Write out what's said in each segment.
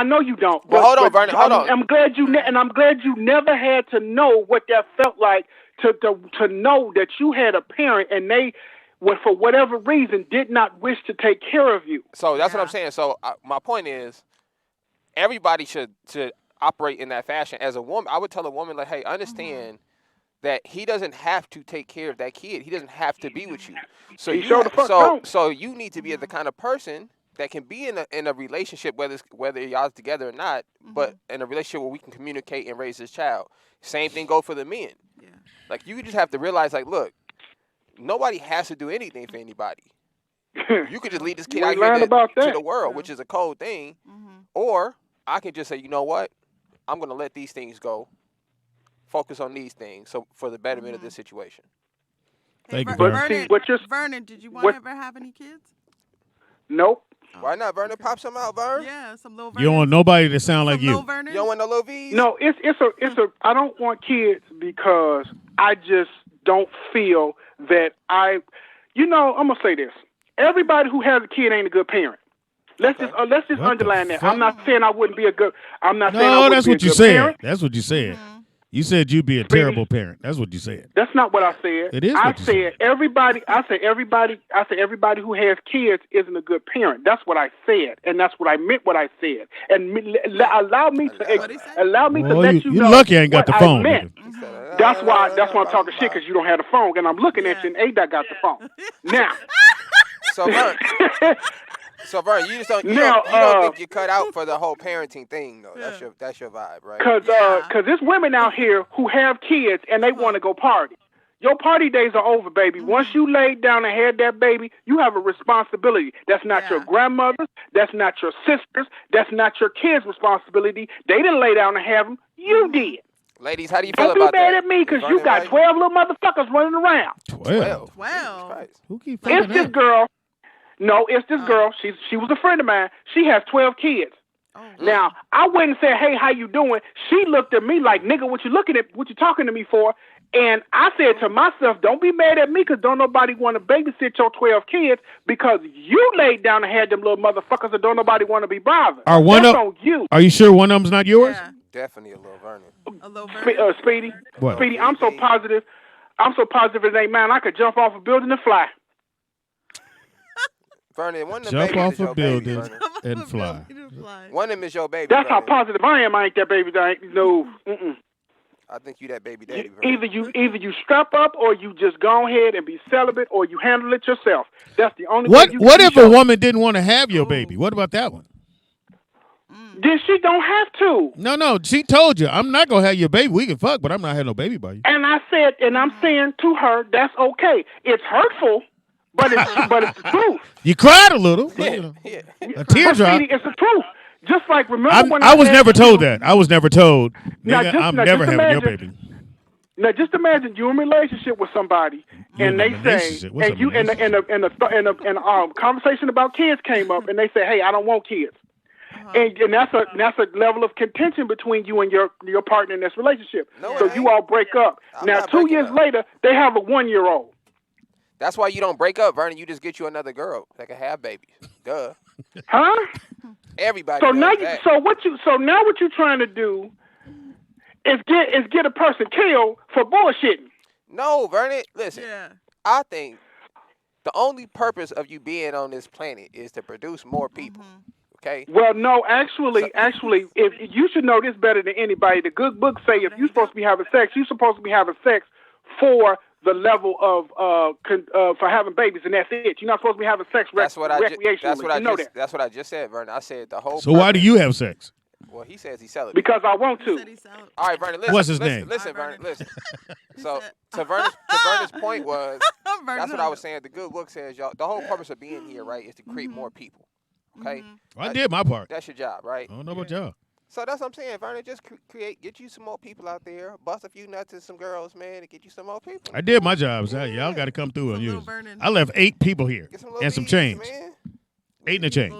I know you don't. Well, hold on, Vernon. Hold on. I'm glad you and I'm glad you never had to know what that felt like to know that you had a parent and they, for whatever reason, did not wish to take care of you. So that's what I'm saying. So my point is, everybody should operate in that fashion. As a woman, I would tell a woman like, hey, understand that he doesn't have to take care of that kid. He doesn't have to be with you. So you need to be the kind of person that can be in a relationship, whether y'all together or not, but in a relationship where we can communicate and raise this child. Same thing go for the men. Yeah. Like, you just have to realize, like, look, nobody has to do anything for anybody. You could just leave this kid out here to the world, which is a cold thing, or I can just say, you know what, I'm going to let these things go. Focus on these things for the betterment of this situation. Thank you, Vernon, did you want to ever have any kids? Nope. Why not, Vernon? Pop some out, Vernon. Yeah, some little Vernon. You don't want nobody to sound like you. You don't want no little V's? No, it's a. I don't want kids because I just don't feel that I'm gonna say this. Everybody who has a kid ain't a good parent. Let's just underline that. I'm not saying I wouldn't be a good. I'm not saying I wouldn't that's be what a you good said. parent. That's what you said. You said you'd be a terrible parent. That's what you said. That's not what I said. It is. I said everybody who has kids isn't a good parent. That's what I said, and that's what I meant. What I said, and allow me to let you know. You're lucky I ain't got the phone. That's why I'm talking shit, because you don't have the phone, and I'm looking at you, and A-Dot got the phone. Now. So, Vern, you don't think you're cut out for the whole parenting thing, though. That's your vibe, right? Because there's women out here who have kids and they want to go party. Your party days are over, baby. Once you laid down and had that baby, you have a responsibility. That's not your grandmother's. That's not your sister's. That's not your kids' responsibility. They didn't lay down and have them. You did. Ladies, how do you feel about that? Don't be mad at me because you got 12 little motherfuckers running around. 12? Who keep fucking It's this girl. No, it's this girl. She was a friend of mine. She has 12 kids. Now, I went and said, hey, how you doing? She looked at me like, nigga, what you talking to me for? And I said to myself, don't be mad at me because don't nobody want to babysit your 12 kids because you laid down and had them little motherfuckers and don't nobody want to be bothered. That's on you. Are you sure one of them's not yours? Yeah. Definitely a little Vernon. Speedy. What? Speedy, I'm so positive it ain't mine. I could jump off a building and fly. Vernon, one of them jump babies off a building and fly. One of them is your baby. That's Vernon. how positive I am. I ain't that baby. No. I think you that baby daddy. Vernon. Either you strap up or you just go ahead and be celibate or you handle it yourself. That's the only way. What if a woman didn't want to have your baby? What about that one? Then she don't have to. No. She told you, I'm not gonna have your baby. We can fuck, but I'm not having no baby by you. And I said, and I'm saying to her, that's okay. It's hurtful. But it's the truth. You cried a little. Yeah. A teardrop. It's the truth. Just like remember when I was never told that. I was never told. Nigga, I'm never having your baby. Now just imagine you're in a relationship with somebody, and they say, and you and a conversation about kids came up, and they say, hey, I don't want kids. And that's a level of contention between you and your partner in this relationship. So you all break up. Now 2 years later, they have a 1-year-old. That's why you don't break up, Vernon. You just get you another girl that can have babies. Duh. Huh? Everybody. So now, that. so what you're trying to do is get a person killed for bullshitting. No, Vernon. Listen. Yeah. I think the only purpose of you being on this planet is to produce more people. Okay. Well, no, actually, if you should know this better than anybody. The good books say if you're supposed to be having sex, you're supposed to be having sex for the level of for having babies, and that's it. You're not supposed to be having sex recreationally. That's what I just said, Vernon. I said the whole. So why do you have sex? Well, he says he's celibate. Because I want to. All right, Vernon. Listen. What's his name? Listen, Vernon. Listen. So to Vernon's point was that's what I was saying. The good book says y'all. The whole purpose of being here, right, is to create more people. Okay. Well, I did my part. That's your job, right? I don't know about y'all. So that's what I'm saying, Vernon. Just get you some more people out there. Bust a few nuts to some girls, man, and get you some more people. I did my job. So y'all got to come through and use. I left 8 people here and some change. Man. 8 and a change.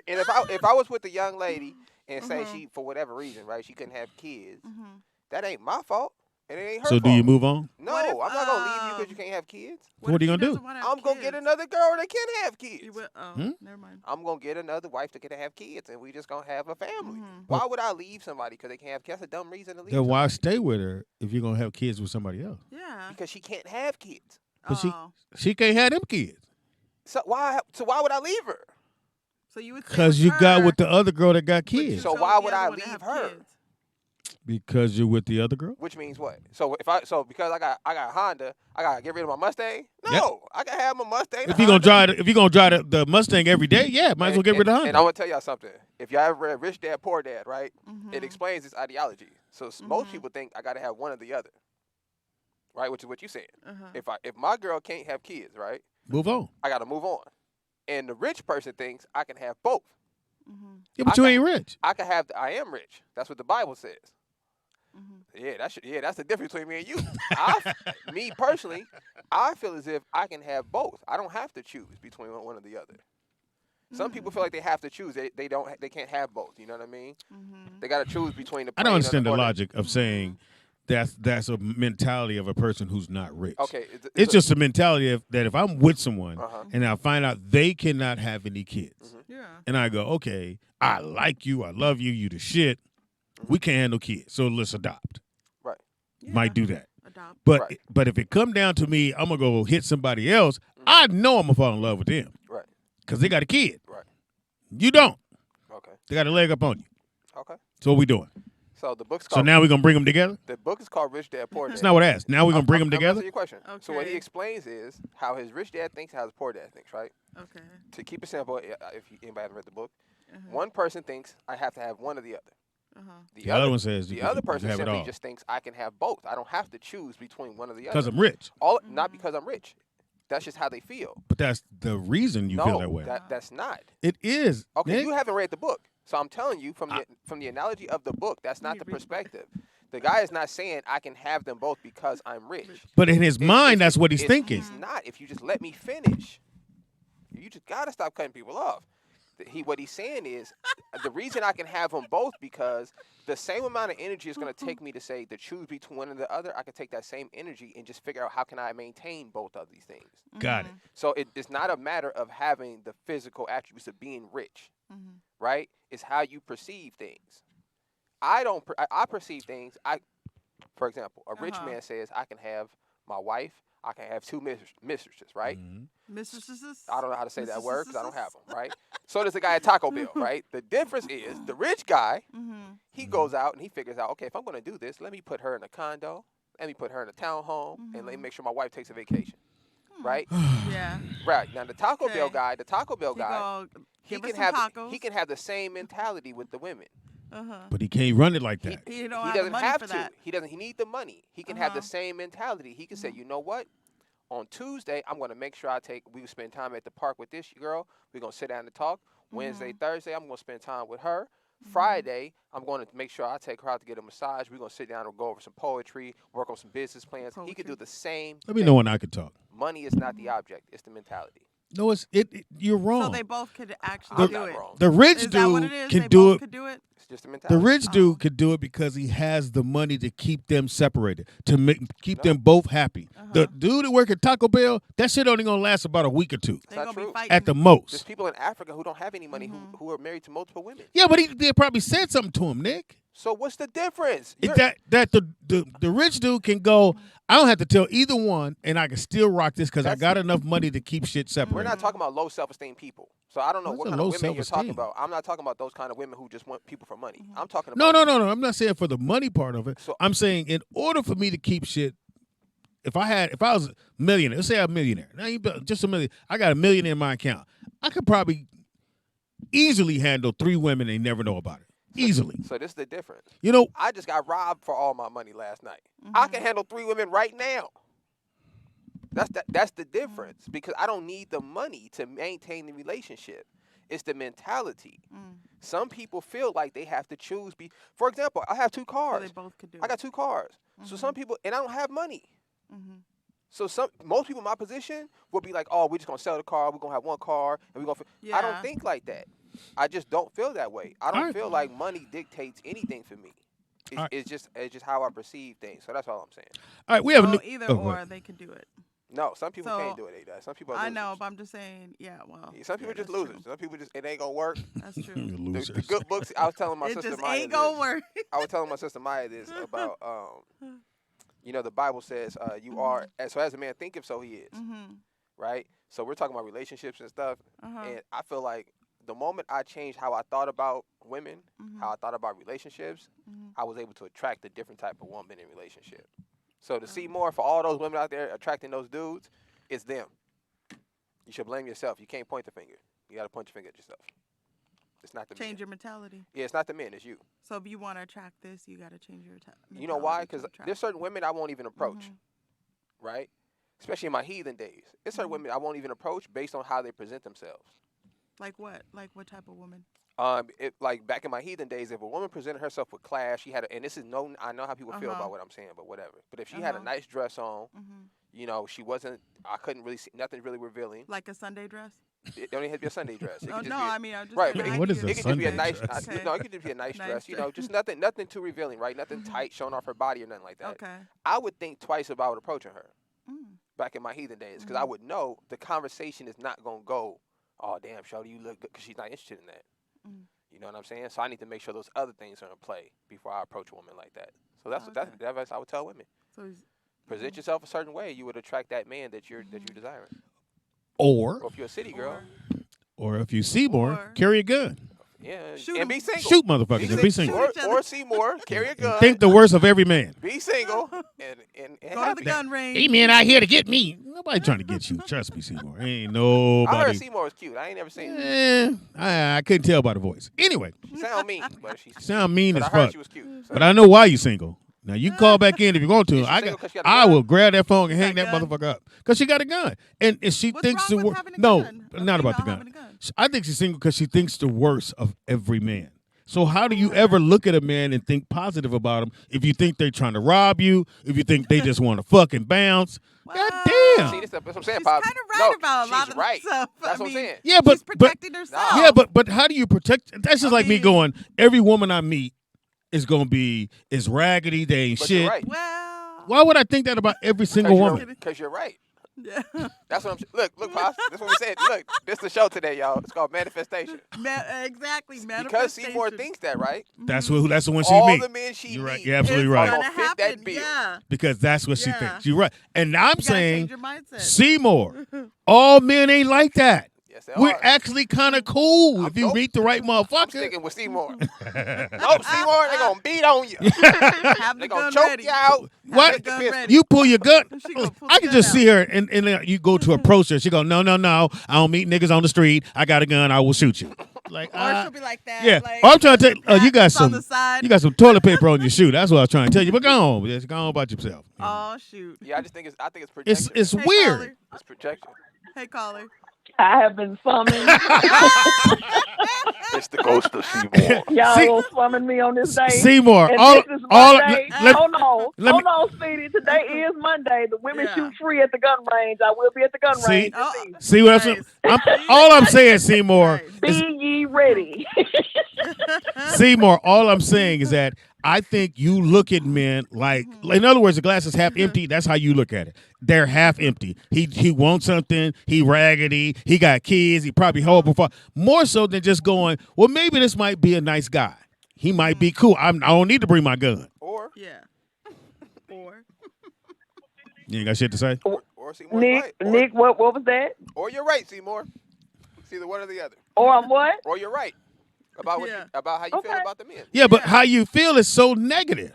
And if I was with a young lady and say she, for whatever reason, right, she couldn't have kids, that ain't my fault. And it ain't her So fault. do you move on? No, I'm not gonna leave you because you can't have kids. What are you gonna do? I'm gonna get another girl that can have kids. Never mind. I'm gonna get another wife that can have kids, and we just gonna have a family. Why would I leave somebody because they can't have kids? That's a dumb reason to leave. Then why stay with her if you're gonna have kids with somebody else? Yeah. Because she can't have kids. But she can't have them kids. So why would I leave her? So you would because you got with the other girl that got kids. So why would I leave her? Because you're with the other girl. Which means what? So because I got a Honda, I gotta get rid of my Mustang? No, yep. I can have my Mustang. If you're gonna drive the Mustang every day, might as well get rid of the Honda. And I'm gonna tell y'all something. If y'all ever read Rich Dad Poor Dad, right? It explains this ideology. So most people think I gotta have one or the other, right? Which is what you're saying. If my girl can't have kids, right? Move on. I gotta move on. And the rich person thinks I can have both. Yeah, but you ain't rich. I am rich. That's what the Bible says. That's the difference between me and you. Me personally, I feel as if I can have both. I don't have to choose between one or the other. Some people feel like they have to choose. They can't have both. You know what I mean? They got to choose between the. I don't understand the logic of saying that's a mentality of a person who's not rich. Okay, it's just a mentality that if I'm with someone and I find out they cannot have any kids, and I go, okay, I like you, I love you, you the shit. We can't handle kids, so let's adopt. Right. Yeah. Might do that. Adopt. But if it come down to me, I'm gonna go hit somebody else. I know I'm gonna fall in love with them. Right. Because they got a kid. Right. You don't. Okay. They got a leg up on you. Okay. So what we doing? So the book's So called. now we're gonna bring them together. The book is called Rich Dad Poor Dad. That's not what I asked. Now we're gonna bring them together. Answer your question. Okay. So what he explains is how his rich dad thinks, how his poor dad thinks. Right. Okay. To keep it simple, if anybody hasn't read the book, one person thinks I have to have one or the other. The other one says the other person simply just thinks I can have both. I don't have to choose between one or the other. Because I'm rich. Not because I'm rich. That's just how they feel. But that's the reason you feel that way. That's not. It is. Okay, Nick. you haven't read the book, so I'm telling you from the analogy of the book, that's not the perspective. The guy is not saying I can have them both because I'm rich. But in his mind, that's what he's thinking. He's not. If you just let me finish, you just gotta stop cutting people off. What he's saying is the reason I can have them both because the same amount of energy is going to take me to say to choose between one and the other. I can take that same energy and just figure out how can I maintain both of these things. Got it. So it's not a matter of having the physical attributes of being rich, right? It's how you perceive things. I perceive things. For example, a rich man says I can have my wife. I can have two mistresses, right? Mistresses? I don't know how to say that word because I don't have them, right? So does the guy at Taco Bell, right? The difference is the rich guy, he goes out and he figures out, okay, if I'm going to do this, let me put her in a condo, let me put her in a townhome, and let me make sure my wife takes a vacation, right? Yeah. Right. Now the Taco Bell guy, he can have the same mentality with the women. But he can't run it like that. He doesn't have to. He need the money. He can have the same mentality. He can say, you know what? On Tuesday, I'm going to make sure we spend time at the park with this girl. We're going to sit down and talk. Wednesday, Thursday, I'm going to spend time with her. Friday, I'm going to make sure I take her out to get a massage. We're going to sit down and go over some poetry, work on some business plans. He could do the same. Let me know when I could talk. Money is not the object. It's the mentality. No, you're wrong. So they both could actually do it. The rich dude can do it. It's just a mentality. The rich dude could do it because he has the money to keep them separated, to keep them both happy. The dude that work at Taco Bell, that shit only gonna last about a week or two. That's not true. At the most. There's people in Africa who don't have any money who are married to multiple women. Yeah, but they probably said something to him, Nick. So what's the difference? That the rich dude can go, I don't have to tell either one, and I can still rock this because I got enough money to keep shit separated. We're not talking about low self-esteem people. So I don't know what kind of women you're talking about. I'm not talking about those kind of women who just want people for money. I'm talking about... No. I'm not saying for the money part of it. So, I'm saying in order for me to keep shit, if I was a millionaire, let's say I'm a millionaire. Now just a million. I got $1 million in my account. I could probably easily handle 3 women and never know about it. Easily. So this is the difference. You know, I just got robbed for all my money last night. I can handle 3 women right now. That's the difference because I don't need the money to maintain the relationship. It's the mentality. Some people feel like they have to choose. For example, I have 2 cars. So they both could do I got 2 cars. So some people, and I don't have money. So most people in my position would be like, oh, we're just going to sell the car. We're going to have 1 car. And we're gonna. I don't think like that. I just don't feel that way. I don't feel like money dictates anything for me. It's just how I perceive things. So that's all I'm saying. All right, we have a new. Either oh, or they can do it. No, some people can't do it. Some people are losers. I know, but I'm just saying, some people just losers. Some people just it ain't gonna work. That's true. The good books. I was telling my sister Maya ain't gonna work. I was telling my sister Maya this about the Bible says you are so as a man thinketh, so he is. Right. So we're talking about relationships and stuff, and I feel like the moment I changed how I thought about women, how I thought about relationships, I was able to attract a different type of woman in relationship. So to see more for all those women out there attracting those dudes, it's them. You should blame yourself. You can't point the finger. You got to point your finger at yourself. It's not the men. Change your mentality. Yeah, it's not the men. It's you. So if you want to attract this, you got to change your mentality. You know why? Because there's certain women I won't even approach, right? Especially in my heathen days. There's certain women I won't even approach based on how they present themselves. Like what? Like what type of woman? Like back in my heathen days, if a woman presented herself with class, she had, and this is I know how people feel about what I'm saying, but whatever. But if she had a nice dress on, she wasn't. I couldn't really see nothing really revealing. Like a Sunday dress. It don't even have to be a Sunday dress. It could just I mean, I'm just right. saying, What is a it could Sunday just be a nice. dress? It could just be a nice dress. Just nothing too revealing, right? Nothing tight, showing off her body or nothing like that. Okay. I would think twice about approaching her. Back in my heathen days, because I would know the conversation is not gonna go, oh damn, shawty, you look good, because she's not interested in that. You know what I'm saying? So I need to make sure those other things are in play before I approach a woman like that. So that's the advice I would tell women. So present yourself a certain way, you would attract that man that you're desiring. Or if you're a city girl. Or if you see more, carry a gun. Yeah, and be single. Shoot motherfuckers and be single. Or see more, carry a gun. Think the worst of every man. Be single and go to the gun range. Hey man out here to get me. Nobody trying to get you. Trust me, Seymour. Ain't nobody. I heard Seymour was cute. I ain't never seen her. I couldn't tell by the voice. Anyway. She sound mean, but sound mean as I heard fuck. She was cute, so. But I know why you single. Now you can call back in if you want to. I will grab that phone and hang that motherfucker up because she got a gun, and she thinks the worst. No, not about the gun. I think she's single because she thinks the worst of every man. So how do you ever look at a man and think positive about them if you think they're trying to rob you, if you think they just want to fucking bounce? God damn. See, that's what I'm saying, she's kind of right about a lot of stuff. That's what I'm saying. Yeah, but she's protecting herself. Yeah, but how do you protect? That's just like me going, every woman I meet is going to be raggedy, they ain't shit. You're right. Well, why would I think that about every single woman? Because you're right. Yeah. That's what I'm. Look, Pops. That's what we said. Look, this is the show today, y'all. It's called Manifestation. Exactly, manifestation. Because Seymour thinks that, right? That's the one she meets. All the men she You're right. meets. You're absolutely right. Gonna fit that bill. Yeah. Because that's what she thinks. You're right. And now I'm saying, change your mindset. Seymour, all men ain't like that. Yes, they We're are. actually kind of cool if you meet the right motherfucker. I'm sticking with Seymour. Nope, Seymour, they gonna beat on you. They gonna choke you out. What? You pull your gun. I can just see her, and you go to approach her. She go, no. I don't meet niggas on the street. I got a gun. I will shoot you. Like, or she'll be like that. Yeah. Like, I'm trying to tell you, you got some toilet paper on your shoe. That's what I was trying to tell you. But go on. Just go on about yourself. Oh shoot. Yeah, I think it's projection. It's weird. Caller. It's projection. Hey, caller. I have been summoned. It's the ghost of Seymour. Y'all gonna summon me on this day. Seymour, and all, this is all, Monday. Hold on, Speedy. Today is Monday. The women shoot free at the gun range. I will be at the gun range. See what I'm saying? All I'm saying, Seymour. Be ye ready. Seymour, all I'm saying is that I think you look at men like, in other words, the glass is half empty. That's how you look at it. They're half empty. He wants something. He raggedy. He got kids. He probably horrible. More so than just going, well, maybe this might be a nice guy. He might be cool. I don't need to bring my gun. Or you ain't got shit to say? Or Seymour. Nick, what was that? Or you're right, Seymour. It's either one or the other. Or I'm what? Or you're right. About how you feel about the men. Yeah, but how you feel is so negative.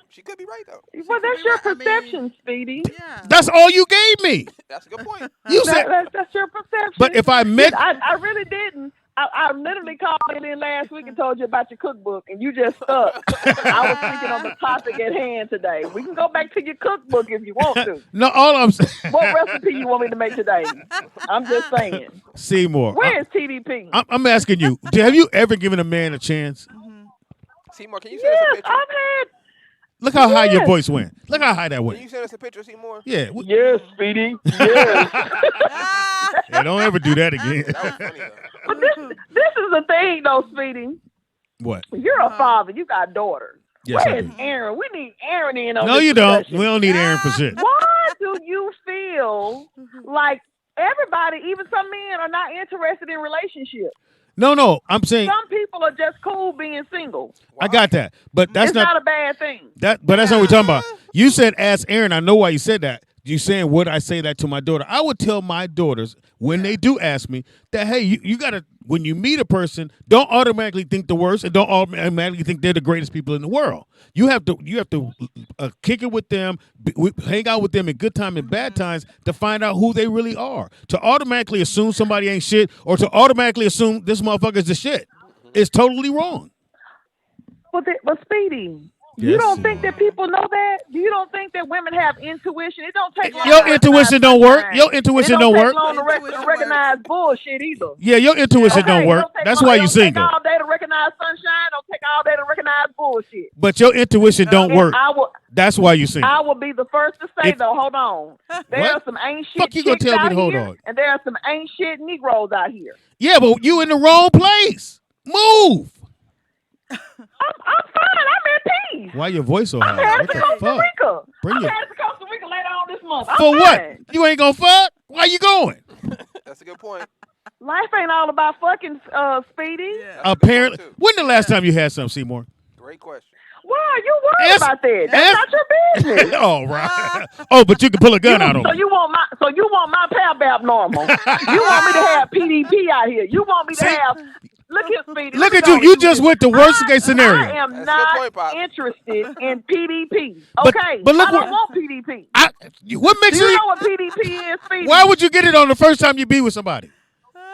She could be right though. Well, that's your perception, Speedy. Yeah. That's all you gave me. That's a good point. You said that's your perception. But if I met, I really didn't. I literally called in last week and told you about your cookbook, and you just stuck. I was thinking on the topic at hand today. We can go back to your cookbook if you want to. No, all I'm saying. What recipe you want me to make today? I'm just saying. Seymour. Where is TDP? I'm asking you. Have you ever given a man a chance? Seymour, can you send us a picture? I've had. Look how high your voice went. Look how high that went. Can you send us a picture, Seymour? Yeah. Yes, Speedy. Yes. Yeah, don't ever do that again. That was funny though. But this is the thing, though, Speedy. What? You're a father. You got daughters. Yes, I Where's do. Aaron? We need Aaron in on No, this you don't. discussion. We don't need Aaron for shit. Why do you feel like everybody, even some men, are not interested in relationships? No. I'm saying Some people are just cool being single. I got that, but that's It's not a bad thing. But that's not what we're talking about. You said ask Aaron. I know why you said that. You saying would I say that to my daughter? I would tell my daughters when they do ask me that, hey, you gotta, when you meet a person, don't automatically think the worst and don't automatically think they're the greatest people in the world. You have to kick it with them, hang out with them in good time and bad times to find out who they really are. To automatically assume somebody ain't shit or to automatically assume this motherfucker's the shit is totally wrong. But Speedy, you Yes, don't think that people know that? You don't think that women have intuition? It don't take long. Your intuition don't work. Your intuition don't work. It don't take long to recognize bullshit either. Yeah, your intuition don't work. That's why you're single. It don't take all day to recognize sunshine. Don't take all day to recognize bullshit. But your intuition don't work. That's why you're single. I will be the first to say, though, hold on. There are some ain't shit Fuck you gonna chicks tell me out to hold here, on. and there are some ain't shit Negroes out here. Yeah, but you in the wrong place. Move. I'm fine. I'm in peace. Why your voice so I'm high? headed What to the Costa fuck? Rica. Bring I'm it. headed to Costa Rica later on this month. I'm For what? fine. You ain't gonna fuck? Why you going? That's a good point. Life ain't all about fucking Speedy. Yeah. Apparently. When the last time you had something, Seymour? Great question. Why are you worried about that? That's not your business. Oh, right. Oh, but you can pull a gun out on So me. you want my Pal normal. You want me to have PDP out here. You want me to have look here, Speedy. Look let at me you. go You with just this. went to worst case scenario. I am That's a good not point, Pop. interested in PDP. But Okay. look I don't what- want PDP. What makes Do you you? know what PDP is, Speedy? Why would you get it on the first time you be with somebody?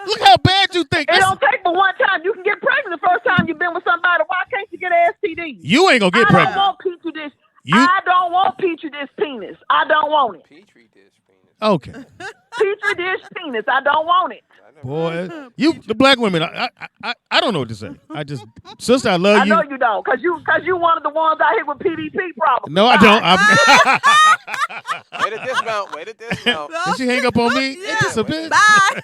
Look how bad you think. It don't take but one time. You can get pregnant the first time you've been with somebody. Why can't you get STD? You ain't gonna get I pregnant. don't want Petri dish. You- I don't want Petri dish penis. I don't want it. Petri dish penis. Okay, Petri dish penis. I don't want it. boy, you the black women. I don't know what to say. I just sister, I love I you. know you don't, cause you one of the ones out here with PDP problems. No, I don't. Way to dismount. Way to dismount. Did she hang up on me? Yeah. It's just a bit. Bye.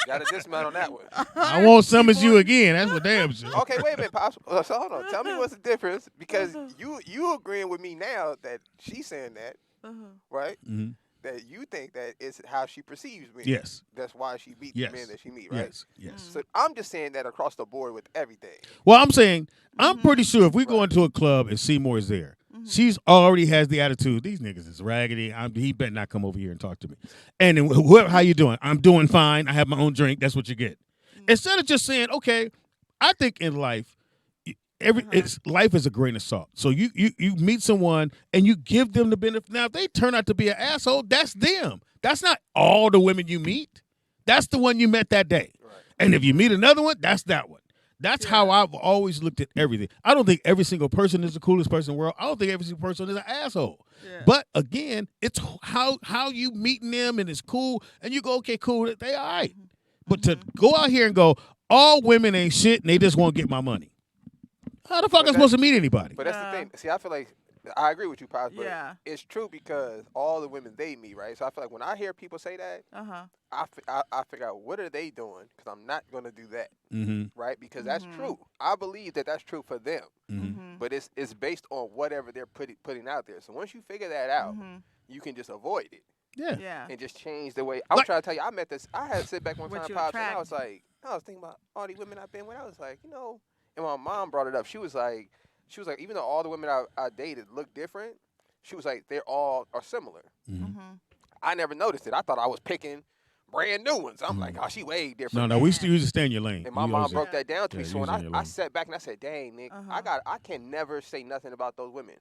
Got to dismount on that one. I won't summons you again. That's what damn shit. Okay, wait a minute, Pops. So hold on. Tell me what's the difference, because you agreeing with me now that she's saying that, right? Mm-hmm. That you think that it's how she perceives me. Yes. That's why she beat Yes. the men that she meet, right? Yes. So I'm just saying that across the board with everything. Well, I'm saying I'm pretty sure if we go into a club and Seymour is there, she's already has the attitude. These niggas is raggedy. He better not come over here and talk to me. And then how you doing? I'm doing fine. I have my own drink. That's what you get. Instead of just saying, okay, I think in life, life is a grain of salt. So you meet someone and you give them the benefit. Now, if they turn out to be an asshole, that's them. That's not all the women you meet. That's the one you met that day. Right. And if you meet another one, that's that one. That's how I've always looked at everything. I don't think every single person is the coolest person in the world. I don't think every single person is an asshole. Yeah. But again, it's how you meeting them and it's cool. And you go, okay, cool, they all right. But to go out here and go, all women ain't shit and they just won't get my money. How the fuck am I supposed to meet anybody? But that's the thing. See, I feel like I agree with you, Pops, but Yeah. it's true because all the women they meet, right? So I feel like when I hear people say that, I figure out what are they doing, because I'm not going to do that, right? Because that's true. I believe that that's true for them, but it's based on whatever they're putting out there. So once you figure that out, you can just avoid it. Yeah. And just change the way. I was trying to tell you, I had to sit back one What time, you Pops, and I attract. was thinking about all these women I've been with. I was like, and my mom brought it up. She was like, even though all the women I dated look different, she was like, they all are similar. I never noticed it. I thought I was picking brand new ones. I'm like, oh, she way different. No, we still used to stay in your lane. And my mom broke that down to me. Yeah, So when usually in your I lane. sat back and I said, dang, Nick, I can never say nothing about those women.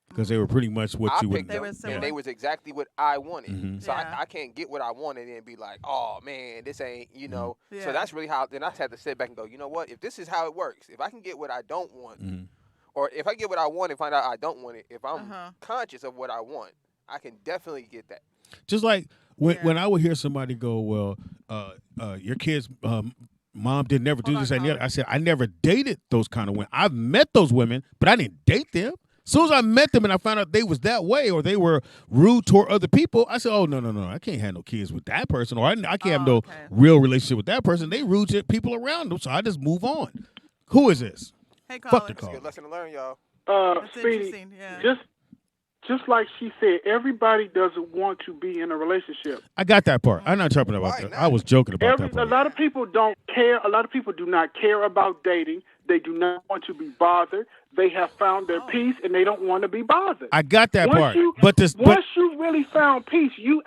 Because they were pretty much what I you would. picked They them, were and similar. they was exactly what I wanted. So Yeah. I can't get what I wanted and be like, oh man, this ain't, So Yeah. that's really how. Then I had to sit back and go, you know what? If this is how it works, if I can get what I don't want, or if I get what I want and find out I don't want it, if I'm conscious of what I want, I can definitely get that. Just like when I would hear somebody go, well, your kid's mom did never do this and the other. I said, I never dated those kind of women. I've met those women, but I didn't date them. As soon as I met them and I found out they was that way or they were rude toward other people, I said, oh, no. I can't have no kids with that person, or I can't have no real relationship with that person. They rude to people around them, so I just move on. Who is this? Hey, Fuck caller. the It's a call. good lesson to learn, y'all. That's Speedy, interesting. Yeah. Just like she said, everybody doesn't want to be in a relationship. I got that part. I'm not talking about that. I was joking about that part. A lot of people don't care. A lot of people do not care about dating. They do not want to be bothered. They have found their peace, and they don't want to be bothered. I got that part. Once you really found peace, you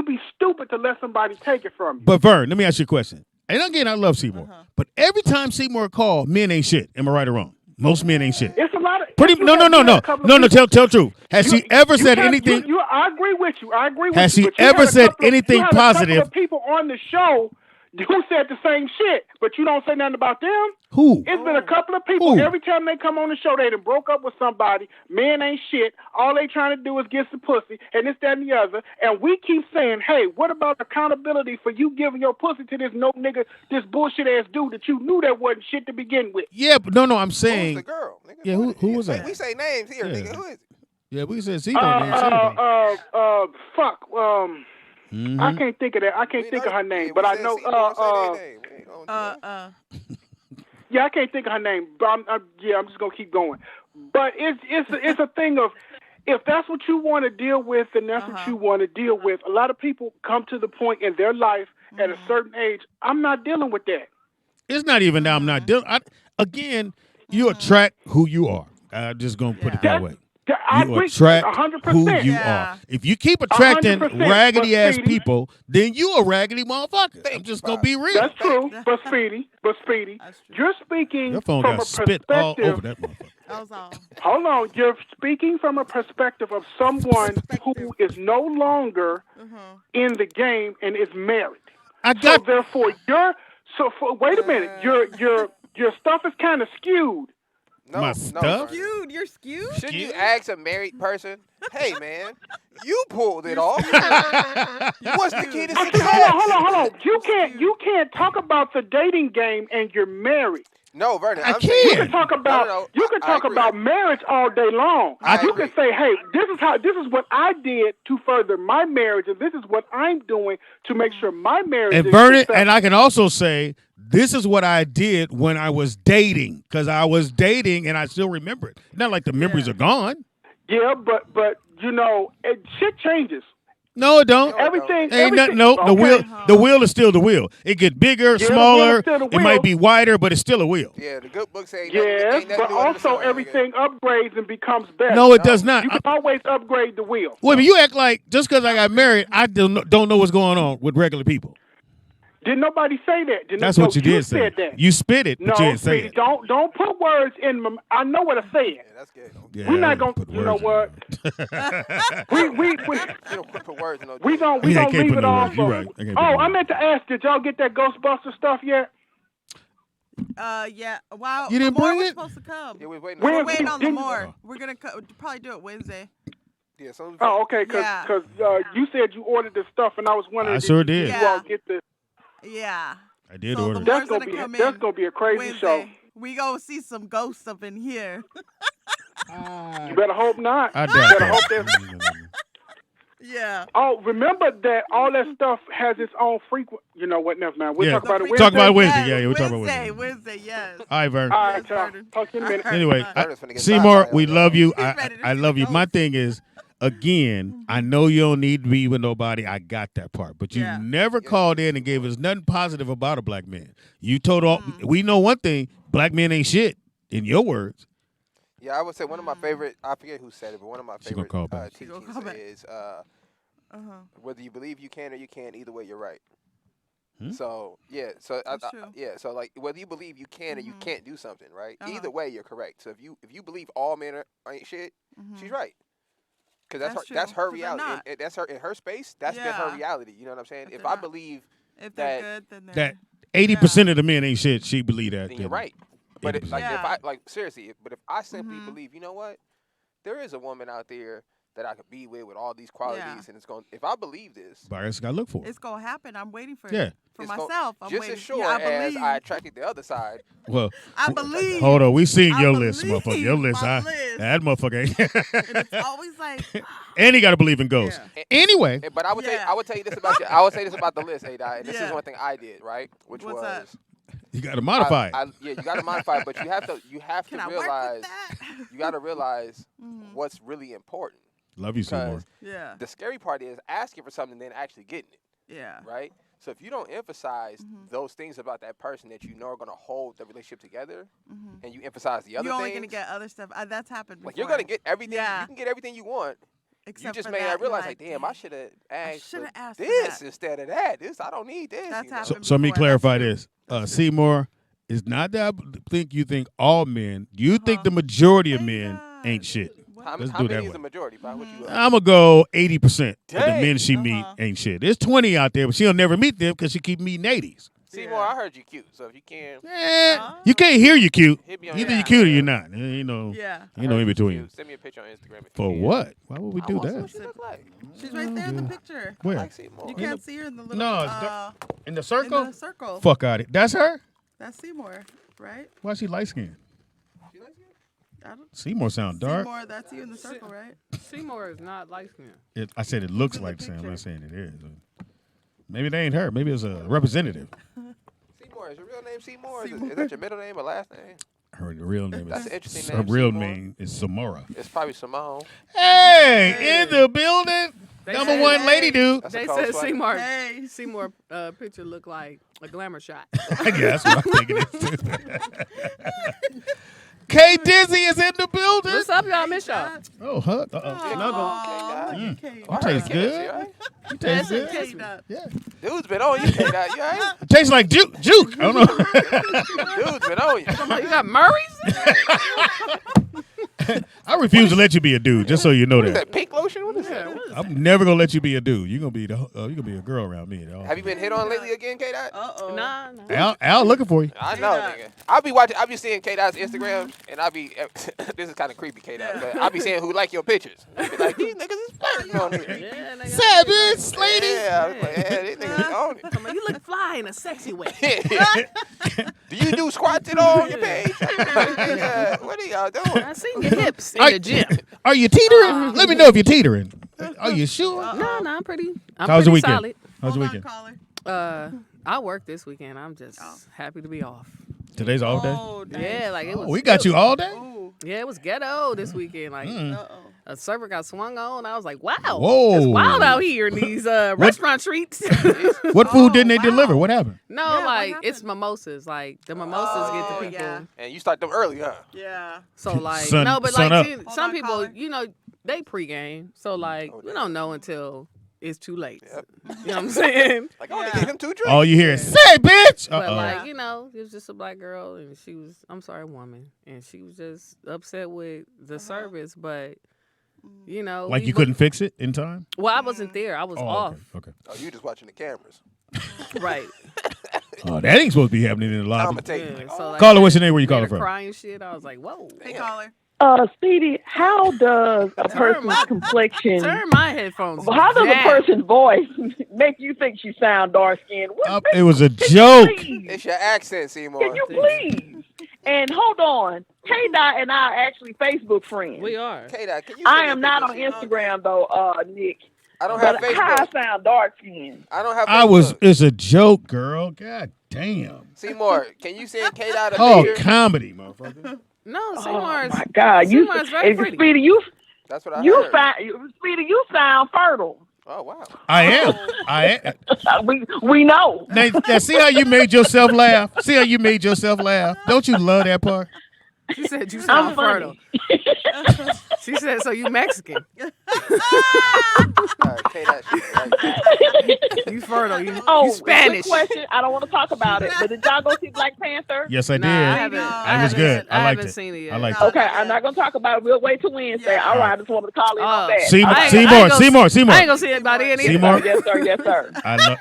be stupid to let somebody take it from you. But Vern, let me ask you a question. And again, I love Seymour, but every time Seymour called, men ain't shit. Am I right or wrong? Most men ain't shit. It's a lot of No. Tell the truth. Has she ever said anything? I agree with you. Has she ever said anything positive? A couple of people on the show who said the same shit, but you don't say nothing about them. Who? It's been a couple of people. Who? Every time they come on the show, they done broke up with somebody. Men ain't shit. All they trying to do is get some pussy, and this, that, and the other. And we keep saying, hey, what about accountability for you giving your pussy to this no nigga, this bullshit ass dude that you knew that wasn't shit to begin with? Yeah, but no, I'm saying. Who's the girl? Nigga, yeah, who was that? We say names here, nigga. Who is it? Yeah, we said Seymour. Fuck. I can't think of that. I can't think of her name, but I know. Yeah, I can't think of her name, but I'm just gonna keep going. But it's a thing of, if that's what you want to deal with, and that's what you want to deal with. A lot of people come to the point in their life at a certain age. I'm not dealing with that. It's not even that I'm not dealing. Again, you attract who you are. I'm just gonna put it that way. You attract 100%. who you are. If you keep attracting raggedy ass people, then you a raggedy motherfucker. I'm just gonna be real. That's true. But Speedy, you're speaking Your phone from got a spit perspective. all over that motherfucker. Hold on. You're speaking from a perspective of someone who is no longer in the game and is married. So therefore, wait a minute. Your stuff is kind of skewed. My stuff? Skewed? You're skewed? Shouldn't you ask a married person, hey, man, you pulled it off. What's the key to success? Hold on. You can't talk about the dating game and you're married. No, Vernon. I can't. You can talk about marriage all day long. You can say, hey, this is what I did to further my marriage, and this is what I'm doing to make sure my marriage is Vernon, successful. and I can also say, this is what I did when I was dating, because I was dating and I still remember it. Not like the memories are gone. Yeah, but shit changes. No, it don't. Everything. The wheel is still the wheel. It get bigger, smaller. It might be wider, but it's still a wheel. Yeah, the good book say. Yes, but also everything upgrades and becomes better. No, it does not. You can always upgrade the wheel. Wait, but you act like just because I got married, I don't know what's going on with regular people. Did nobody say that? That's what you did say. Said that. You spit it, but you didn't say it. Don't put words in my. I know what I said. Yeah, that's good. Yeah, We're not gonna. You know what? we put words in. We gonna leave it off. You're right. I meant to ask. Did y'all get that Ghostbuster stuff yet? Yeah. Wow. You didn't bring it? Supposed to come. Yeah, we're waiting. We're waiting on Lamar. We're gonna probably do it Wednesday. Yeah. Okay. Because you said you ordered the stuff, and I was wondering. I sure did. You all get the. Yeah. I did order. That's gonna be a crazy Wednesday. show. We gonna see some ghosts up in here. You better hope not. I better doubt hope that. Yeah. Oh, remember that all that stuff has its own frequent. You know what? Never mind. We'll talk about it Wednesday. Talk about it Wednesday. Yeah, we'll talk about Wednesday. Wednesday. Wednesday, yes. All right, Vern. All right, talk to you in a minute. Anyway, Seymour, we love you. I love you. My thing is, again, I know you don't need to be with nobody. I got that part. But you never called in and gave us nothing positive about a black man. You told all, we know one thing, black men ain't shit, in your words. Yeah, I would say one of my favorite, I forget who said it, but one of my favorite teachings is whether you believe you can or you can't, either way you're right. So, so like whether you believe you can or you can't do something, right? Either way you're correct. So if you believe all men ain't shit, she's right. Because that's her reality. That's her in her space. That's been her reality. You know what I'm saying? If I believe if they're good, then that 80% of the men ain't shit, she believe that. Then you're right. But if I seriously, but if I simply believe, you know what, there is a woman out there that I could be with all these qualities, and it's going. If I believe this, but I just gotta look for it. It's gonna happen. I'm waiting for it. For myself. I'm just waiting. as sure as I attracted the other side. Well, I believe. Hold on, we seen your list, motherfucker. Your list, that motherfucker. And it's always like. And he got to believe in ghosts. Yeah. Anyway, but I would tell you this about I would say this about the list, hey, Di. This is one thing I did, right? Which What's was You got to modify it. Yeah, you got to modify it, but you have to Can I work realize with that? you got to realize what's really important. Love you, Seymour. Yeah. The scary part is asking for something and then actually getting it. Yeah. Right? So if you don't emphasize those things about that person that you know are going to hold the relationship together, and you emphasize the other You're only things, going to get other stuff. That's happened before. like you're going to get everything. Yeah. You can get everything you want. Except you just for may that, not realize, like, damn, I should have asked for asked for this that. instead of that. I don't need this. That's you know? happened So let me before. clarify That's this. Seymour, it's not that I think all men. You think the majority of Thank men God. ain't shit. How Let's how do it many that is the way. majority? By what you? I'm going to go 80% of the Dang. men she meet ain't shit. There's 20 out there, but she'll never meet them because she keep meeting 80s. Seymour, I heard you cute, so if you can, You can't hear you cute. hit me on Either Instagram. you cute or you're not. Ain't no, Yeah. ain't no in between. Cute. Send me a picture on Instagram. If For you can. what? Why would we I do want to see that? what she look like. She's right there in the picture. I Where? like Seymour. You can't see her in the little No, it's in the circle? in the circle. Fuck out it. That's her? That's Seymour, right? Why is she light skinned? I don't Seymour sound dark. Seymour, that's you in the circle, right? Seymour is not light skinned. I said it looks like Sam. I'm not saying it is. Maybe they ain't her. Maybe it's a representative. Seymour, is your real name Seymour? Is that your middle name or last name? Her real name That's is. an interesting Her name, real Seymour. name is Samora. It's probably Simone. Hey, in the building. They Number said- one lady dude. That's a They cold said sweater. Seymour. Hey. Seymour picture looked like a glamour shot. Yeah, that's what I'm thinking. K Dizzy is in the building. What's up, y'all? Miss y'all. Oh, huh. Aw, K-Dot. Mm. look at Kate. You I taste heard good. K-Dot, you all right? You taste good. K-Dot. Yeah. Dude's been on you, K-Dot. You all right? It tastes like juke. I don't know. Dude's been on you. You got Murray's? I refuse to let you be a dude, just so you know What is that. that, pink lotion? What is that? I'm never gonna let you be a dude. You're gonna be a girl around me. Have you been hit on lately again, K-Dot? Uh-oh. Nah. Al looking for you. I know, nigga. I be seeing K-Dot's Instagram, and this is kind of creepy, K-Dot, but I be seeing who like your pictures. I be like, these niggas is flirting on here. Yeah, nigga. Savage lady. Yeah, I was like, yeah, these niggas on it. Come on, you look fly in a sexy way. Do you do squats at all on your page? Yeah, what are y'all doing? I seen your hips in the gym. Are you teetering? Let me know if you're teetering. Are you sure? No, I'm pretty. I'm How's the pretty weekend? solid. How's the Hold on, weekend? caller. I work this weekend. I'm just happy to be off. Today's off day. Oh, dang. Yeah, like it was. We got you all day. Ooh. Yeah, it was ghetto this weekend. Like Uh-oh. a server got swung on. I was like, wow, Whoa. it's wild out here in these restaurant streets. What food didn't they wow. deliver? What happened? No, Yeah, what like happened? it's mimosas. Like the mimosas get the people. yeah. And you start them early, huh? Yeah. So like Sun- no, but sun like up. see, Hold some on, people, caller. you know, they pregame. So like Oh, we damn. don't know until it's too late. Yep. You know what I'm saying? Like, I only Yeah. gave him 2 drinks. All you hear is "Say, bitch." But Uh-oh. like, you know, it was just a black girl and she was woman. And she was just upset with the service, but you know, Like we you wa- couldn't fix it in time. Well, I wasn't there. I was Oh, off. okay. Oh, you just watching the cameras. Right. Oh, that ain't supposed to be happening in the lobby. Commentating. Yeah, Like, so oh, like, Caller, what's your name? Where you calling her from? crying shit. I was like, whoa. Hey, Damn. caller. Speedy, how does a person's my- complexion, Turn my headphones. how does a down. person's voice make you think she sound dark skinned? It was a joke. it's your accent, Seymour. Can you please? And hold on, K-Dot and I are actually Facebook friends. We are. K-Dot, can you I send am me not a on picture? Instagram though, Nick. I don't have But how I Facebook. sound dark skinned? I don't have Facebook. It's a joke, girl. God damn. Seymour, can you send K-Dot a Oh, picture? comedy, motherfucker. No, Oh Seymour's. my God, you, Seymour's very pretty. Speedy, you That's what I you heard. Speedy, you sound fertile. Oh, wow. I am. We know. Now, see how you made yourself laugh? See how you made yourself laugh? Don't you love that part? She said you I'm sound fertile. funny. She said, so you Mexican. All right, K-Dot, shit, right. You fertile. You Oh, Spanish. quick question. I don't want to talk about it, but did y'all go see Black Panther? Yes, I Nah, did. I haven't. It I was haven't- good. I liked haven't it. seen it yet. I liked Okay, I'm not gonna talk about it. We'll wait till Wednesday. Yeah. All right, I just wanted to call in on that. Seymour, I ain't Seymour, gonna- Seymour, Seymour. I ain't gonna see it by the end either. Seymour. Yes, sir. Yes, sir.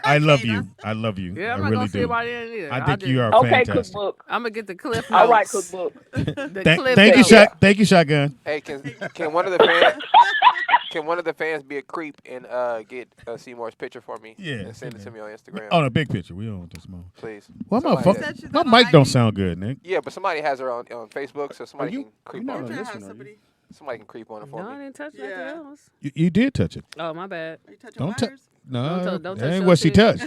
I love you. I love you. Yeah, I'm I not really gonna see it do. by the end either. I I'll think just- you are Okay, fantastic. cookbook. I'm gonna get the cliff notes. All right, cookbook. The Thank cliff you, notes. shot. Thank you, shotgun. Hey, can one of the fans be a creep and get Seymour's picture for me? Yeah, And send it to me on Instagram, On a big picture. We don't want this small. please. Well, my Somebody fuck, she's my on mic don't IG. sound good, Nick. Yeah, but somebody has her on Facebook, so somebody you- can creep you're on not her. on Trying to this have one, are you? somebody. Somebody can creep on it for No, I me. didn't touch nothing Yeah. else. You did touch it. Oh, my bad. Are you touching Don't touch. wires? No, Don't that touch ain't your what she shit. touched.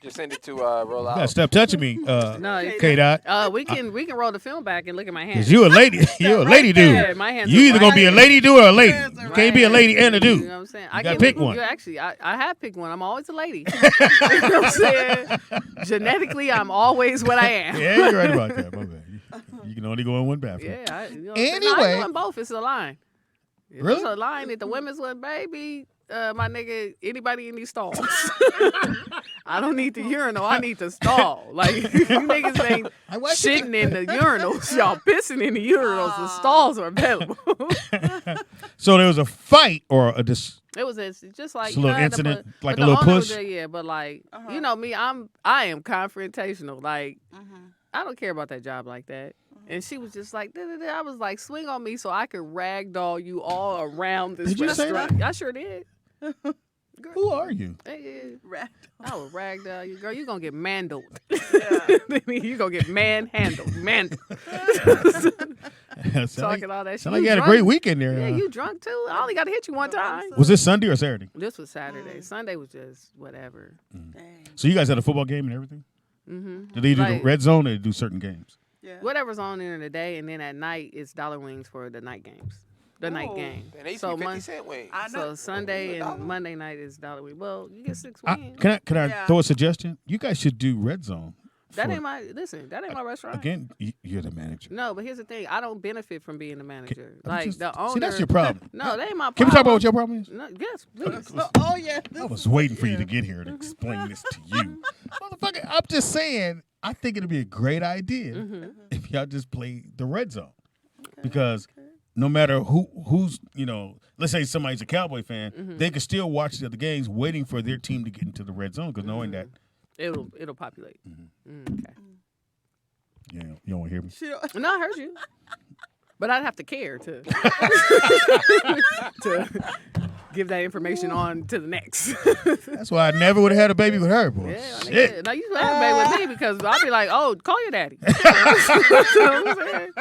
Just send it to roll You out. gotta stop touching me, No, K-Dot. we can roll the film back and look at my hands. Cause you a lady. You're a lady there. dude. My hands You are either gonna be a lady dude or a lady. Hands You are can't be a lady and a dude. You know what I'm saying? You I gotta can pick one. You actually, I have picked one. I'm always a lady. You know what I'm saying? Genetically, I'm always what I am. Yeah, you're right about that. My bad. You can only go in one bathroom. Yeah. You know Anyway. I'm doing both. It's a line. If Really? It's a line at the women's one, baby. My nigga, anybody in these stalls. I don't need the urinal. I need the stall. Like, you niggas ain't shitting in the urinals. Y'all pissing in the urinals. The stalls are available. So there was a fight or a It was just like a little I had to incident, put- like but a the little owner was push? there, yeah, but like you know me, I am confrontational. Like I don't care about that job like that. And she was just like, da-da-da. I was like, swing on me so I could ragdoll you all around this Did you say restaurant. that? I sure did. Who are you? Hey, Ragdoll. I would ragdoll you, girl. You gonna get mandled. Yeah. You gonna get manhandled, mandled. Talking all that shit. Sound like you had a great weekend there. Yeah, you drunk too. I only got to hit you one time. Was this Sunday or Saturday? This was Saturday. Sunday was just whatever. Dang. So you guys had a football game and everything? Mm-hmm. Did they do the Like- red zone or did they do certain games? Yeah. Whatever's on during the day, and then at night it's dollar wings for the night games. The night Oh. game. And they used So to be 50 Mon- cent wings. I know. So Sunday $1. and Monday night is dollar wing. Well, you get 6 wings. Can I Yeah. throw a suggestion? You guys should do red zone. That for- ain't my restaurant. Again, you're the manager. No, but here's the thing. I don't benefit from being the manager. I'm Like just- the owner. See, that's your problem. No, that ain't my problem. Can we talk about what your problem is? No, yes, please. Oh yeah. I was waiting for you to get here to explain this to you. Motherfucker, I'm just saying, I think it'd be a great idea Mm-hmm. if y'all just play the red zone. Because no matter who's, let's say somebody's a Cowboy fan, Mm-hmm. they can still watch the other games waiting for their team to get into the red zone because knowing that, It'll populate. Okay. you don't want to hear me. She don't- No, I heard you. But I'd have to care to to give that information on to the next. That's why I never would have had a baby with her, boy. Yeah, Shit. now you have a baby with me because I'll be like, oh, call your daddy. You know what I'm saying?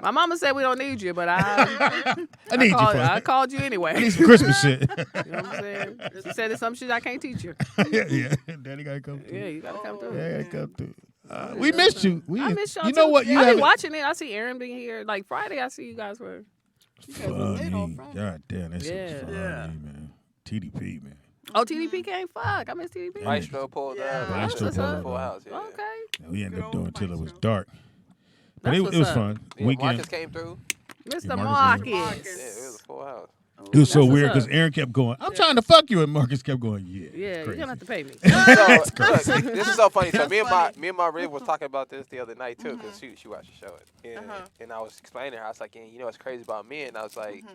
My mama said we don't need you, but I need you for I called you anyway. I need some Christmas shit. You know what I'm saying? She said there's some shit I can't teach you. yeah. Daddy gotta come through. Yeah, you gotta come through. Yeah, gotta come through. We missed you. I miss y'all You know too. what? You I be haven't- watching it. I see Aaron being here. Like Friday, I see you guys were. You guys were lit on Funny. Friday. God damn, that's Yeah. funny, Yeah. man. TDP, man. Oh, TDP came. Fuck, I miss TDP. Maestro pulled Yeah. out. Maestro That's what's up. Full house, yeah. Okay. We ended Good up doing old it till it was Maestro. dark. But That's it what's was up. fun. Yeah, Weekend. Marcus came through. Mr. Yeah, Marcus. Marcus Yeah, it was a full house. It was so That's what's weird up. because Aaron kept going, I'm trying to fuck you, and Marcus kept going, yeah. Yeah, you're crazy. gonna have to pay me. So, look, this is so funny. So That's me funny. and my rib was talking about this the other night too, because she watched the show. And I was explaining to her, I was like, you know what's crazy about men? I was like,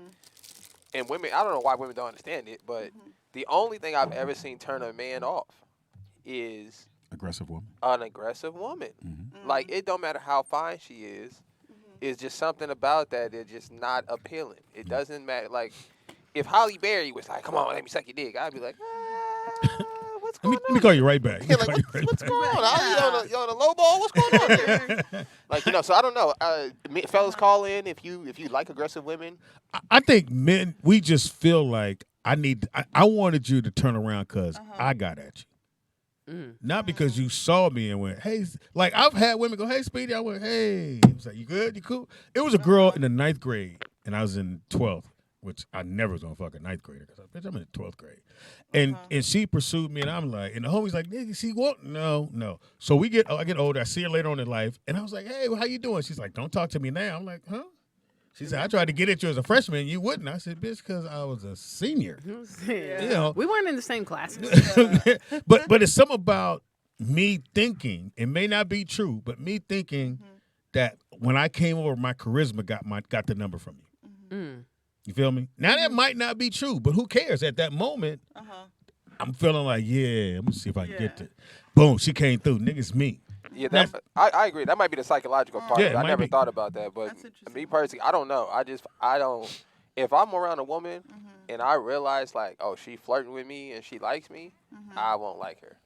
and women, I don't know why women don't understand it, but the only thing I've ever seen turn a man off is Aggressive woman. an aggressive woman. Like, it don't matter how fine she is. It's just something about that that's just not appealing. It doesn't matter. Like, if Holly Berry was like, come on, let me suck your dick, I'd be like, what's Let going me, on? let me call you right back. Yeah, like, what's going on? Holly, you on the low ball? What's going on here? Like, so I don't know. Fellas, call in if you like aggressive women. I think men, we just feel like I wanted you to turn around because I got at you. Not because you saw me and went, hey, like I've had women go, hey, Speedy. I went, hey. He was like, you good? You cool? It was a girl in the 9th grade, and I was in 12th, which I never was going to fuck a 9th grader because bitch, I'm in the 12th grade. And she pursued me, and I'm like, and the homie's like, nigga, she won't. No. So I get older. I see her later on in life, and I was like, hey, well, how you doing? She's like, don't talk to me now. I'm like, huh? She said, I tried to get at you as a freshman. You wouldn't. I said, bitch, because I was a senior. Yeah. You know. We weren't in the same classes. but it's something about me thinking, it may not be true, but me thinking that when I came over, my charisma got the number from you. You feel me? Now that might not be true, but who cares? At that moment, I'm feeling like, yeah, I'm gonna see if I can get it. Boom, she came through. Nigga's me. Yeah, I agree. That might be the psychological part. Yeah, of it. it I might never be. thought about that. But That's interesting. me personally, I don't know. I don't. If I'm around a woman and I realize like, oh, she flirting with me and she likes me, I won't like her.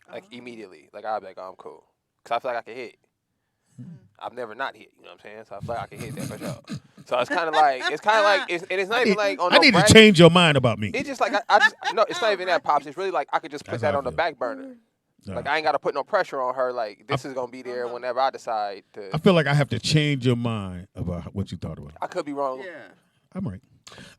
Like immediately. Like I'll be like, oh, I'm cool, cause I feel like I can hit. I've never not hit. You know what I'm saying? So I feel like I can hit that for sure. So it's kind of like and it's not even like on. I need to change your mind about me. It's just like I just no. It's not even that, pops. It's really like I could just put That's that how I on the feel. back burner. Like I ain't got to put no pressure on her. Like this is gonna be there whenever I decide to. I feel like I have to change your mind about what you thought about it. I could be wrong. Yeah. I'm right.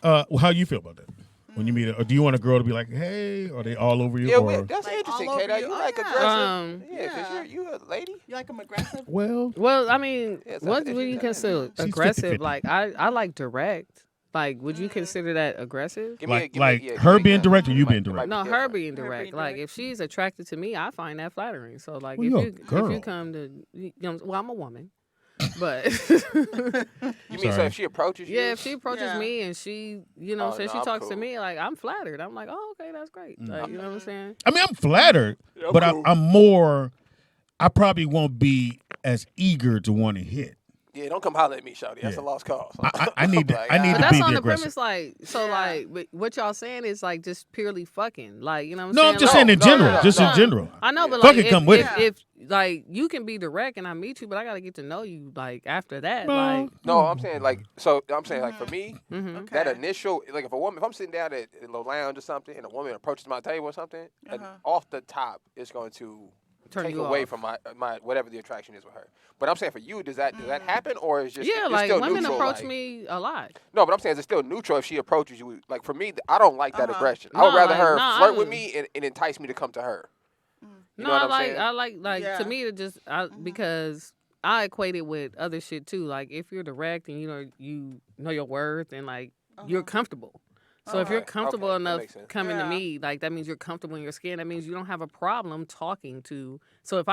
Well, how you feel about that? When you meet or do you want a girl to be like, hey, or are they all over you? Yeah, or? that's Like, interesting, all over Kate. you. You Oh, like yeah. aggressive? Yeah, because you a lady. You like them aggressive? Well, I mean, Yeah, it's what like- do you consider She's aggressive? 50-50. Like, I like direct. Like, would you consider that aggressive? Give me like a- give me- like yeah, her give me being a- direct or you it might- being it might direct? be No, her different. being direct. being Like, direct. if she's attracted to me, I find that flattering. So, like, Well, if you're a you girl. come to, well, I'm a woman, but You mean so Sorry. if she approaches you? yeah, if she approaches Yeah. me and she, Oh, says no, she I'm talks to cool. me, like, I'm flattered. I'm like, oh, okay, that's great. Like, you know what I'm saying? I mean, I'm flattered, but I'm more. I probably won't be as eager to want to hit. Yeah, don't come holler at me, shawty. That's Yeah. a lost cause. I need to. Like, I need But to that's be on the the aggressor. premise, like, so, Yeah. like, but what y'all saying is like just purely fucking, like, you know what I'm No, saying? I'm just Like, saying in No, general. no, Just no. in general. I know, but Fuck like, it, come with it. if like you can be direct and I meet you, but I gotta get to know you like after that, No. like, No, I'm saying like so. I'm saying like for me, mhm. that initial like if a woman, if I'm sitting down at a lounge or something, and a woman approaches my table or something, and off the top, it's going to Turn take you away off. from my whatever the attraction is with her. But I'm saying for you, does that happen or is just Yeah, it's like still women neutral, approach like- me a lot. No, but I'm saying it's still neutral if she approaches you. Like for me, I don't like that aggression. I No, would rather like, her no, flirt I with would- me and entice me to come to her. You No, know what I I'm like, saying? I like Yeah. to me it just because I equate it with other shit too. Like if you're direct and you know your worth and like you're comfortable. So if you're Okay, comfortable okay, that enough makes sense. coming to Yeah. me, like that means you're comfortable in your skin. That means you don't have a problem talking to. So if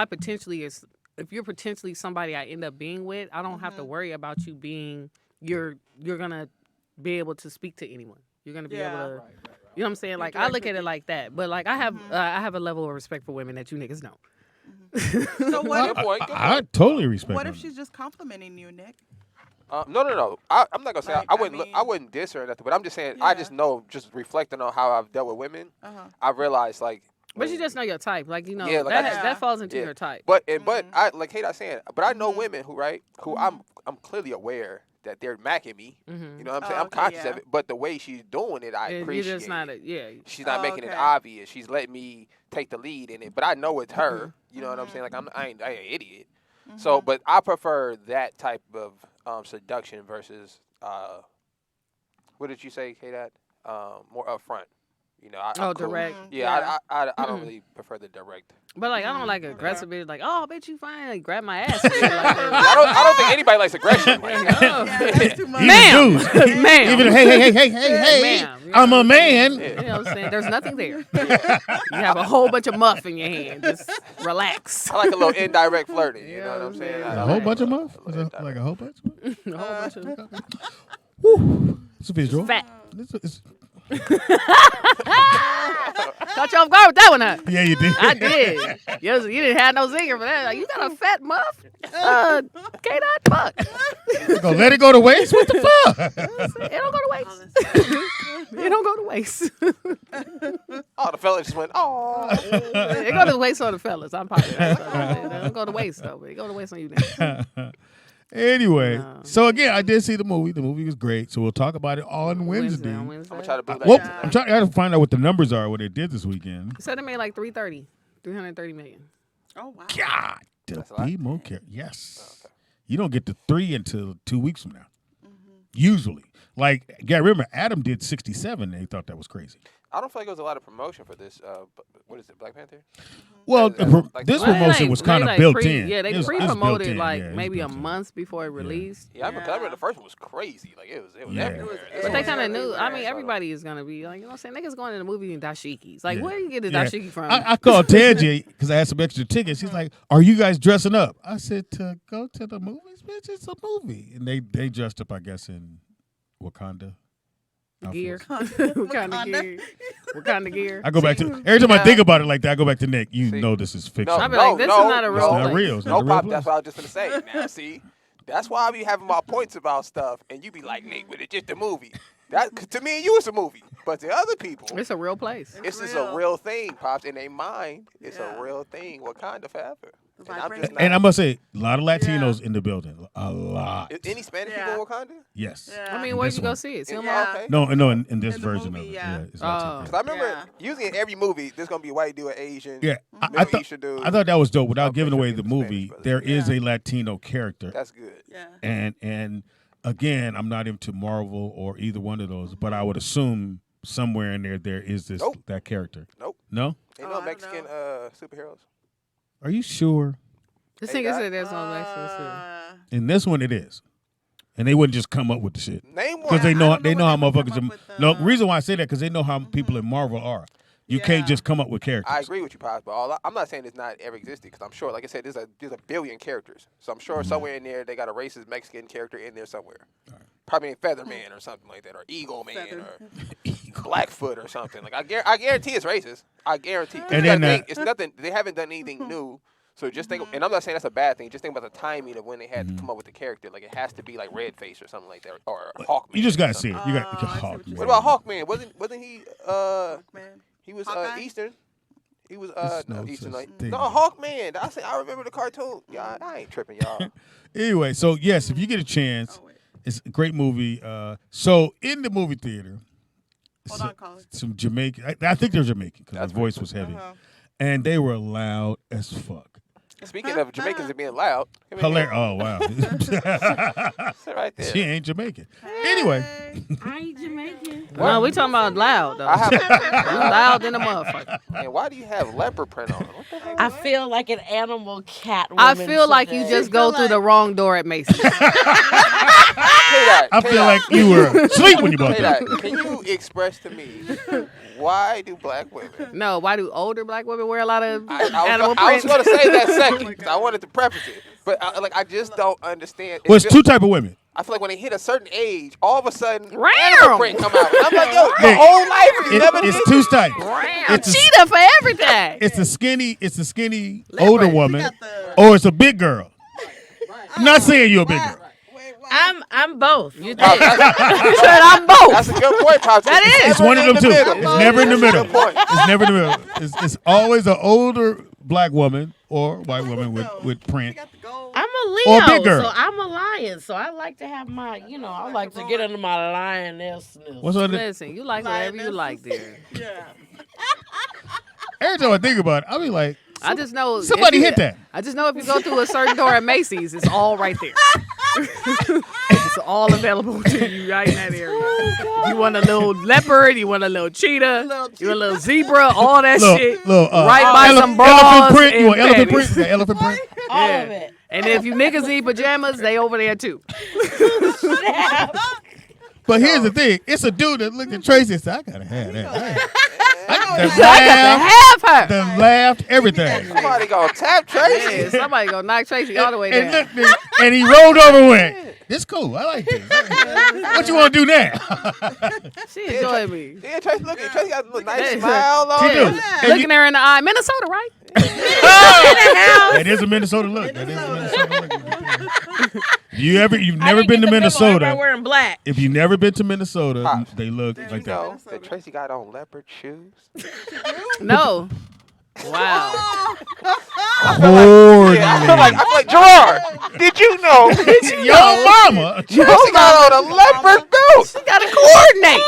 you're potentially somebody I end up being with, I don't have to worry about you being you're gonna be able to speak to anyone. You're gonna be able to. You know what I'm saying? Like I direct look with at it like that. But like I have a level of respect for women that you niggas don't. So what Good if, point. Good I point. totally respect. what if women. she's just complimenting you, Nick? No. I'm not gonna say Like, I I wouldn't. I mean- wouldn't diss her or nothing. But I'm just saying. I Yeah. just know, just reflecting on how I've dealt with women, I realized like. But you just know your type. Like, Yeah, like, I just- that falls into Yeah. your type. But I like Kate. I saying. But I know women who I'm clearly aware that they're macking me. Mhm. You know what I'm saying? Oh, I'm okay, conscious yeah. of it. But the way she's doing it, I You're appreciate. just not it. She's Oh, not making it okay. obvious. She's letting me take the lead in it. But I know it's her. You know what I'm saying? Like I ain't an idiot. So, but I prefer that type of seduction versus what did you say, Kate? More upfront. You know, I'm cool. direct. Yeah, I don't really prefer the direct. But like, I don't like aggressive bitch. Like, oh, I bet you fine. Like, grab my ass. and shit like that. I don't think anybody likes aggression. Like, Oh. Yeah, that's too much. Even Ma'am. dudes. Ma'am. Even hey, Ma'am. You know I'm what a I'm man. You know what I'm saying? There's nothing there. You have a whole bunch of muff in your hand. Just relax. I like a little indirect flirting. You Yeah, know what I'm I'm saying? saying. I A like whole it. bunch of muff? A little Like a whole bunch? A whole bunch of Woo. It's a visual. fat. It's- Caught you off guard with that one, huh? yeah, you did. I did. You didn't have no zinger for that. Like, you got a fat muff? Can't fuck. Go let it go to waste. What the fuck? It don't go to waste. It don't go to waste. Oh, the fella just went, oh. It go to waste on the fellas. I'm positive. It don't go to waste though. But it go to waste on you. Niggas. Anyway, No. so again, I did see the movie. The movie was great. So we'll talk about it on Wednesday. On I'm Wednesday. going to try to boo that Well, shit tonight. I'm trying to find out what the numbers are, what they did this weekend. So they made like 330 million. Oh wow. God, to That's a lot. be more careful. Yes. You don't get to 3 until 2 weeks from now. Usually. Like, yeah, remember, Adam did 67. They thought that was crazy. I don't feel like there was a lot of promotion for this. What is it, Black Panther? Well, Like- this Well, promotion was kind of built in. Yeah, they It was built pre-promoted in. like Yeah, it was maybe a built in. month before it released. Yeah, I remember the first one was crazy. Like, it was Yeah. everywhere. This But one they was kind of everywhere. knew. I mean, So, everybody is gonna be like, you know what I'm saying? Niggas going to the movie in dashikis. Like, Yeah. where do you get the Yeah. dashiki from? I called Tangi because I had some extra tickets. She's like, "Are you guys dressing up?" I said, "To go to the movies, bitch. It's a movie." And they dressed up, I guess, in Wakanda gear. outfits. What kind of gear? What kind of gear? I go back to every time I think about it like that. I go back to Nick. You See? know this is fiction. No, I'd be like, this is not a real It's not place. real. It's No, not a real Pop, place. that's what I was just going to say. Now, see, that's why I be having my points about stuff, and you be like, Nick, but it's just a movie. That, 'cause to me and you, it's a movie. But to other people, It's a real place. it's just a real thing, Pops. In their mind, it's Yeah. a real thing. Wakanda forever. And I must say, a lot of Latinos in the building. A lot. Any Spanish people in Wakanda? Yes. Yeah. I mean, where'd you go see it? Okay. No, in this In the version movie, of it. yeah. It's Latino. Because I remember usually in every movie, there's gonna be a white dude, an Asian. Yeah, Middle Eastern dude. I thought that was dope. Without I'm giving pretty away sure the he was Spanish, movie, brother. there is a Latino character. That's good. Yeah. And again, I'm not into Marvel or either one of those, but I would assume somewhere in there is that character. Nope. No? Ain't no Mexican superheroes. Are you sure? This nigga said there's no Mexican. In this one, it is. And they wouldn't just come up with the shit Name one. because they know how what they would motherfuckers. come up with, No, reason why I say that because they know how people in Marvel are. You can't just come up with characters. I agree with you, Pops, but I'm not saying it's not ever existed because I'm sure, like I said, there's a billion characters. So I'm sure somewhere in there they got a racist Mexican character in there somewhere. Probably Featherman or something like that, or Eagle Man, or Blackfoot or something. Like I guarantee it's racist. I guarantee. And then it's nothing. They haven't done anything new. So just think, and I'm not saying that's a bad thing. Just think about the timing of when they had to come up with the character. Like it has to be like Redface or something like that, or Hawkman. You just gotta see it. You got Hawkman. What about Hawkman? Wasn't he? Man. He was Hawkeye? Eastern. He was no Eastern. such Like, thing. no, Hawkman. I remember the cartoon. Yeah, I ain't tripping, y'all. Anyway, so yes, if you get a chance, it's a great movie. So in the movie theater, Hold on, Colin. some Jamaican. I think they're Jamaican because his voice was heavy, and they were loud as fuck. Speaking of Jamaicans and being loud, Hilarious! Oh wow, sit right there. she ain't Jamaican. Anyway, I ain't Jamaican. No, we talking about loud though. I have, You loud than a motherfucker. and why do you have leopard print on? What the hell? I feel like an animal cat. I feel like you just go through the wrong door at Macy's. I feel like you were asleep when you bought that. Can you express to me why do black women? No, why do older black women wear a lot of I animal was print? going to say that second 'cause I wanted to preface it, but I just don't understand. Well, it's two type of women. I feel like when they hit a certain age, all of a sudden, Ram. animal print come out. And I'm like, yo, your whole life you never did It's two types. It's cheetah for everything. It's a skinny older woman, or it's a big girl. I'm not saying you're a big girl. I'm both. You did. You said I'm both. That's a good point, Pops. That is. It's one of them two. middle. It's never in the middle. Good point. It's never in the middle. It's always an older black woman or white woman with print. I'm a Or a Leo, big girl. so I'm a lion. So I like to have my, I like to get under my lionessness. What's on the, Listen, you like whatever you like there. Yeah. every time I think about it, I be like, I just know somebody if you- hit that. I just know if you go through a certain door at Macy's, it's all right there. It's all available to you right in that area. You want a little leopard, you want a little cheetah, you want a little zebra, all that shit. Right by some bras elephant print. and You want elephant print? panties. You got elephant print? All Yeah. of it. And if you niggas need pajamas, they over there too. But here's the thing: it's a dude that looked at Tracy and said, "I gotta have that." I got to have her. Them laughed, everything. Somebody gonna tap Tracy. Yeah, somebody gonna knock Tracy all the way And, down. look, and he rolled over and went, "This cool. I like this. What you want to do now?" She enjoyed me. Yeah, Tracy, look at Tracy got a little nice Yeah. smile on She do. her. And Looking her in the eye. Minnesota, right? That is a Minnesota look. That is a Minnesota look. You've never been to Minnesota. Everybody wearing black. If you've never been to Minnesota, Pops, they look You like that. know that Tracy got on leopard shoes. No. Wow. Coordinated. Yeah, I feel like Gerard. Did you know? Yo, mama. Tracy got on a leopard belt. She got to coordinate.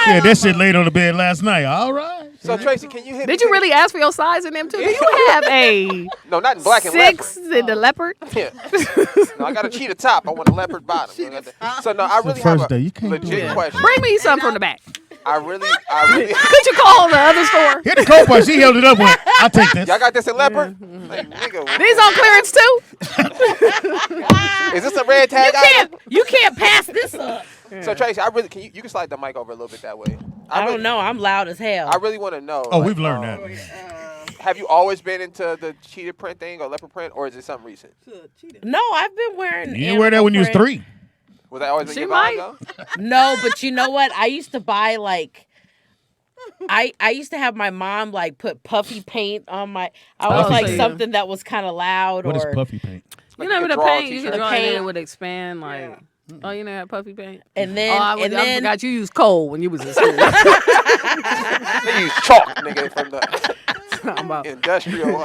Yeah, that shit laid on the bed last night. All right. So Tracy, can you hit? Did you really ask for your size in them too? Do you have a No, not in black and 6 leopard. in the leopard? Yeah. No, I got a cheetah top. I want a leopard bottom. So no, I really have first day. a You can't do legit that. question. Bring me something from the back. I really. Could you call the other store? Hit the coat part. She held it up with, I'll take this. Y'all got this in leopard? Like, nigga, These on clearance too? is this a red tag item? You can't pass this up. So Tracy, I really can you can slide the mic over a little bit that way. I really- don't know. I'm loud as hell. I really want to know. Oh, like, we've learned that. Have you always been into the cheetah print thing or leopard print, or is it something recent? No, I've been wearing. You didn't wear that when you was animal 3. Was that always been She your might. vibe, though? print. No, but you know what? I used to buy like. I used to have my mom like put puffy paint on my. I was Puffy like paint. something that was kind of loud. What is or puffy paint? You know, with the draw paint, you t-shirt. can draw The it in, paint. it would expand like. Oh, you never had puffy paint? And then, I then forgot you used coal when you was in school. They use chalk, nigga, from the industrial.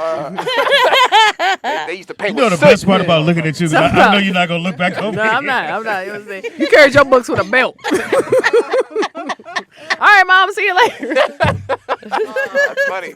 They used to paint. You know the best part about looking at you? I know you're not gonna look back over. No, I'm not. You carried your books with a belt. All right, Mom. See you later. That's funny.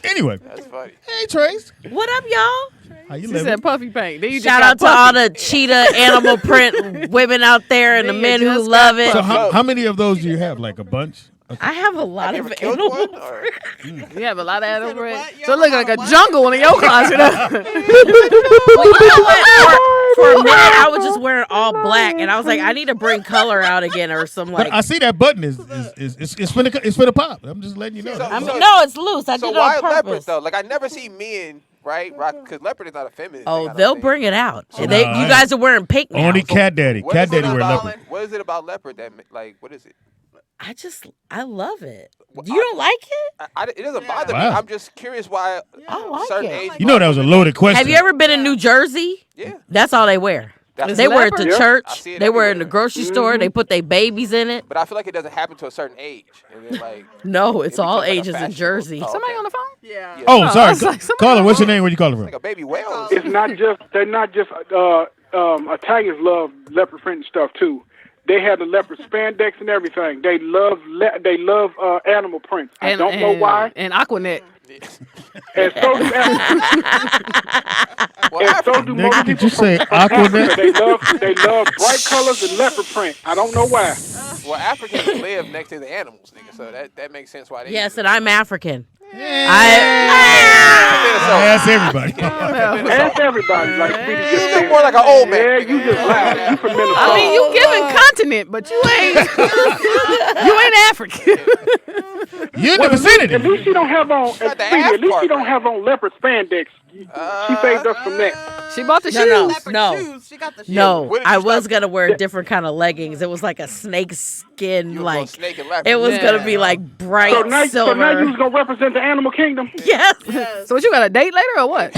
Anyway, That's funny. hey Trace, what up, y'all? how you She living? said puffy paint. Then you Shout out to all the cheetah animal print women out there and the Then men you who just love got it. So how many of those do you have? Like a bunch? I have a lot You of ever killed animal. one? Or? You have a lot of animal print. what? You So it look like a what? jungle in your closet. Well, you know what? For a minute, I was just wearing all black, and I was like, I need to bring color out again, or some But like. I see that button is finna pop. I'm just letting you know. So- I mean, no, it's loose. I So did it why on leopard purpose. though? Like I never see men, right? Because leopard is not a feminine. Oh, thing, I don't they'll think. bring it out. So you nah, guys are wearing pink now. Only Cat Daddy. What Cat is it Daddy wear about- leopard. What is it about leopard that like? What is it? I love it. Well, You don't like it? It doesn't bother me. Wow. I'm just curious why I like certain it. age. You know that was a loaded question. Have you ever been in New Jersey? Yeah. That's all they wear. That's They wear it to leopard? I church. see it They wear it in the everywhere. grocery store. They put their babies in it. But I feel like it doesn't happen to a certain age, and then like No, it's It all becomes like a ages in fashionable- Jersey. Oh, Somebody okay. on the phone? Yeah. Oh, I sorry. was like, somebody Caller, on what's your the name? Where you calling from? like a baby whale. It's not just they're not just Italians love leopard print and stuff too. They have the leopard spandex and everything. They love animal prints. I don't know why. And Aquanet. And so do and so do most Nigga, did people you say from Aquanet? Africa. They love bright colors and leopard print. I don't know why. Well, Africans live next to the animals, nigga. So that makes sense why they. Yes, and I'm African. Ask everybody. Ask everybody. Like Speedy just You said. look more like an old man. Yeah, nigga. you just lied. You from Minnesota. I mean, you giving continent, but you ain't. You ain't African. You in the vicinity. At least you don't have on. Got the Speedy, ass at least part you don't right. have on leopard spandex. She saved us from that. She bought the No, shoes. no. Leopard shoes. She got the shoes. No, Where did I you was stop? gonna wear a different kind of leggings. It was like a snake skin, You was like going snake and leopard. it was Yeah. gonna be like bright So now you silver. was gonna represent the animal kingdom. Yes. So what, you got a date later or what?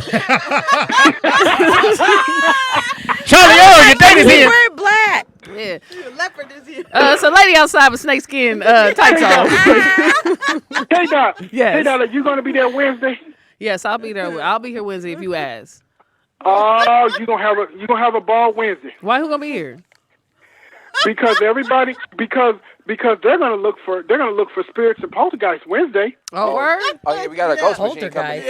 Charlie, oh, your date is We here. wear black. Yeah. The leopard is here. So lady outside with snakeskin tights on. Hey Doc. Yes. Hey Doc, you gonna be there Wednesday? Yes, I'll be there. I'll be here Wednesday if you ask. Oh, you gonna have a ball Wednesday Why? Who gonna be here? because everybody because they're gonna look for spirits and poltergeists Wednesday. Oh, word? Oh yeah, we got a ghost machine coming Poltergeist.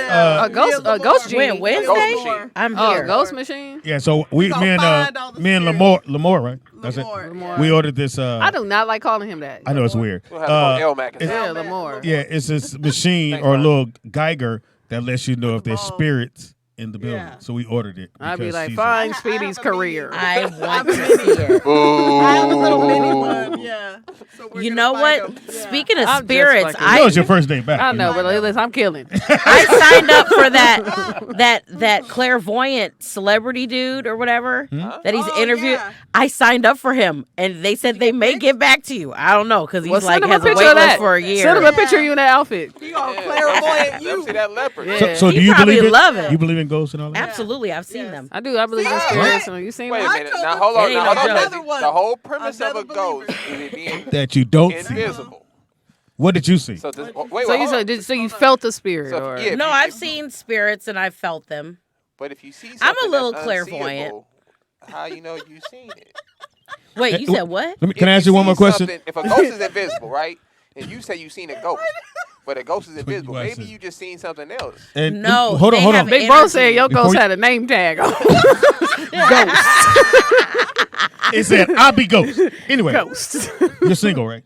in. A ghost When genie. Wednesday? Ghost machine. I'm Oh, here. ghost machine. Yeah, so me find all the and spirits. Lamore, right? That's it. Lamore. We ordered this. I do not like calling him that. I know it's weird. We'll have to call L-Mac and it's- Yeah, Lamore. Yeah, it's this machine Thanks, or a man. little Geiger that lets you know if there's Balls. spirits in the building. Yeah. So we ordered it. I'd be because like, she's find I Speedy's have a career. I want to see it. I have a little mini one. Yeah. So we're You gonna know find what? 'em. Yeah. Speaking of I'm just spirits, fucking- You know it's your first day back. I know, but listen, I'm killing. I signed up for that clairvoyant celebrity dude or whatever that he's Oh, interviewed. yeah. I signed up for him, and they said they may get back to you. I don't know because he's Well, like send him has a a picture wait of list that. for a year. Send him a picture of you in that outfit. You all Yeah, clairvoyant. let me You. see that leopard. Yeah. So do He you probably believe it? love it. You believe in ghosts and all that? Absolutely, I've seen Yes. them. I do. I believe in See, spirits. You seen Wait me? a I minute. told Now him- hold on. It Now ain't hold no on. joke. Another one. The whole premise of Another a ghost believer. is it being That you don't see. invisible. What did you see? So this, wait, So wait, you hold on. so you felt the spirit, So, or yeah. No, you- I've if- seen spirits and I've felt them. But if you see something I'm a little that's clairvoyant. unseeable, how you know you seen it? Wait, you said what? Can I ask you one more question? If a ghost is invisible, right, and you say you seen a ghost, but a ghost is invisible, what I maybe said. you just seen something else. And No, hold they on. have Big Bro said energy. your Before ghost you- had a name tag on. It said, "I'll be ghost." Anyway, Ghost. you're single, right?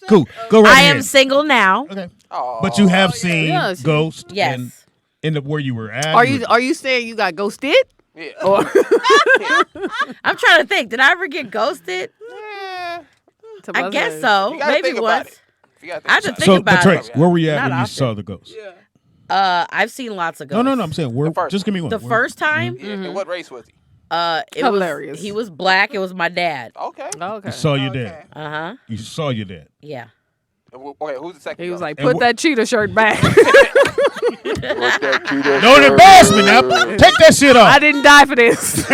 Cool. Go right I ahead. am single now. Okay. Oh, But you have seen Yes. ghosts. Yes. And in the where you were at. Are you saying you got ghosted? yeah. Or I'm trying to think. Did I ever get ghosted? I guess so. You gotta Maybe think about once. it. You gotta I have to about it. think So, about but it. Trace, where were you at Not when you often. saw the ghost? Yeah. I've seen lots of No, ghosts. I'm saying where. The first Just give me one. The Where- first time, Yeah. And what race was he? it Hilarious. was he was black. It was my dad. Okay. okay. You saw your Okay. dad. Uh huh. You saw your dad. Yeah. Okay, who's the second? He was ghost? like, And put that cheetah shirt back. Don't embarrass me now. Take that shit I off. didn't die for this.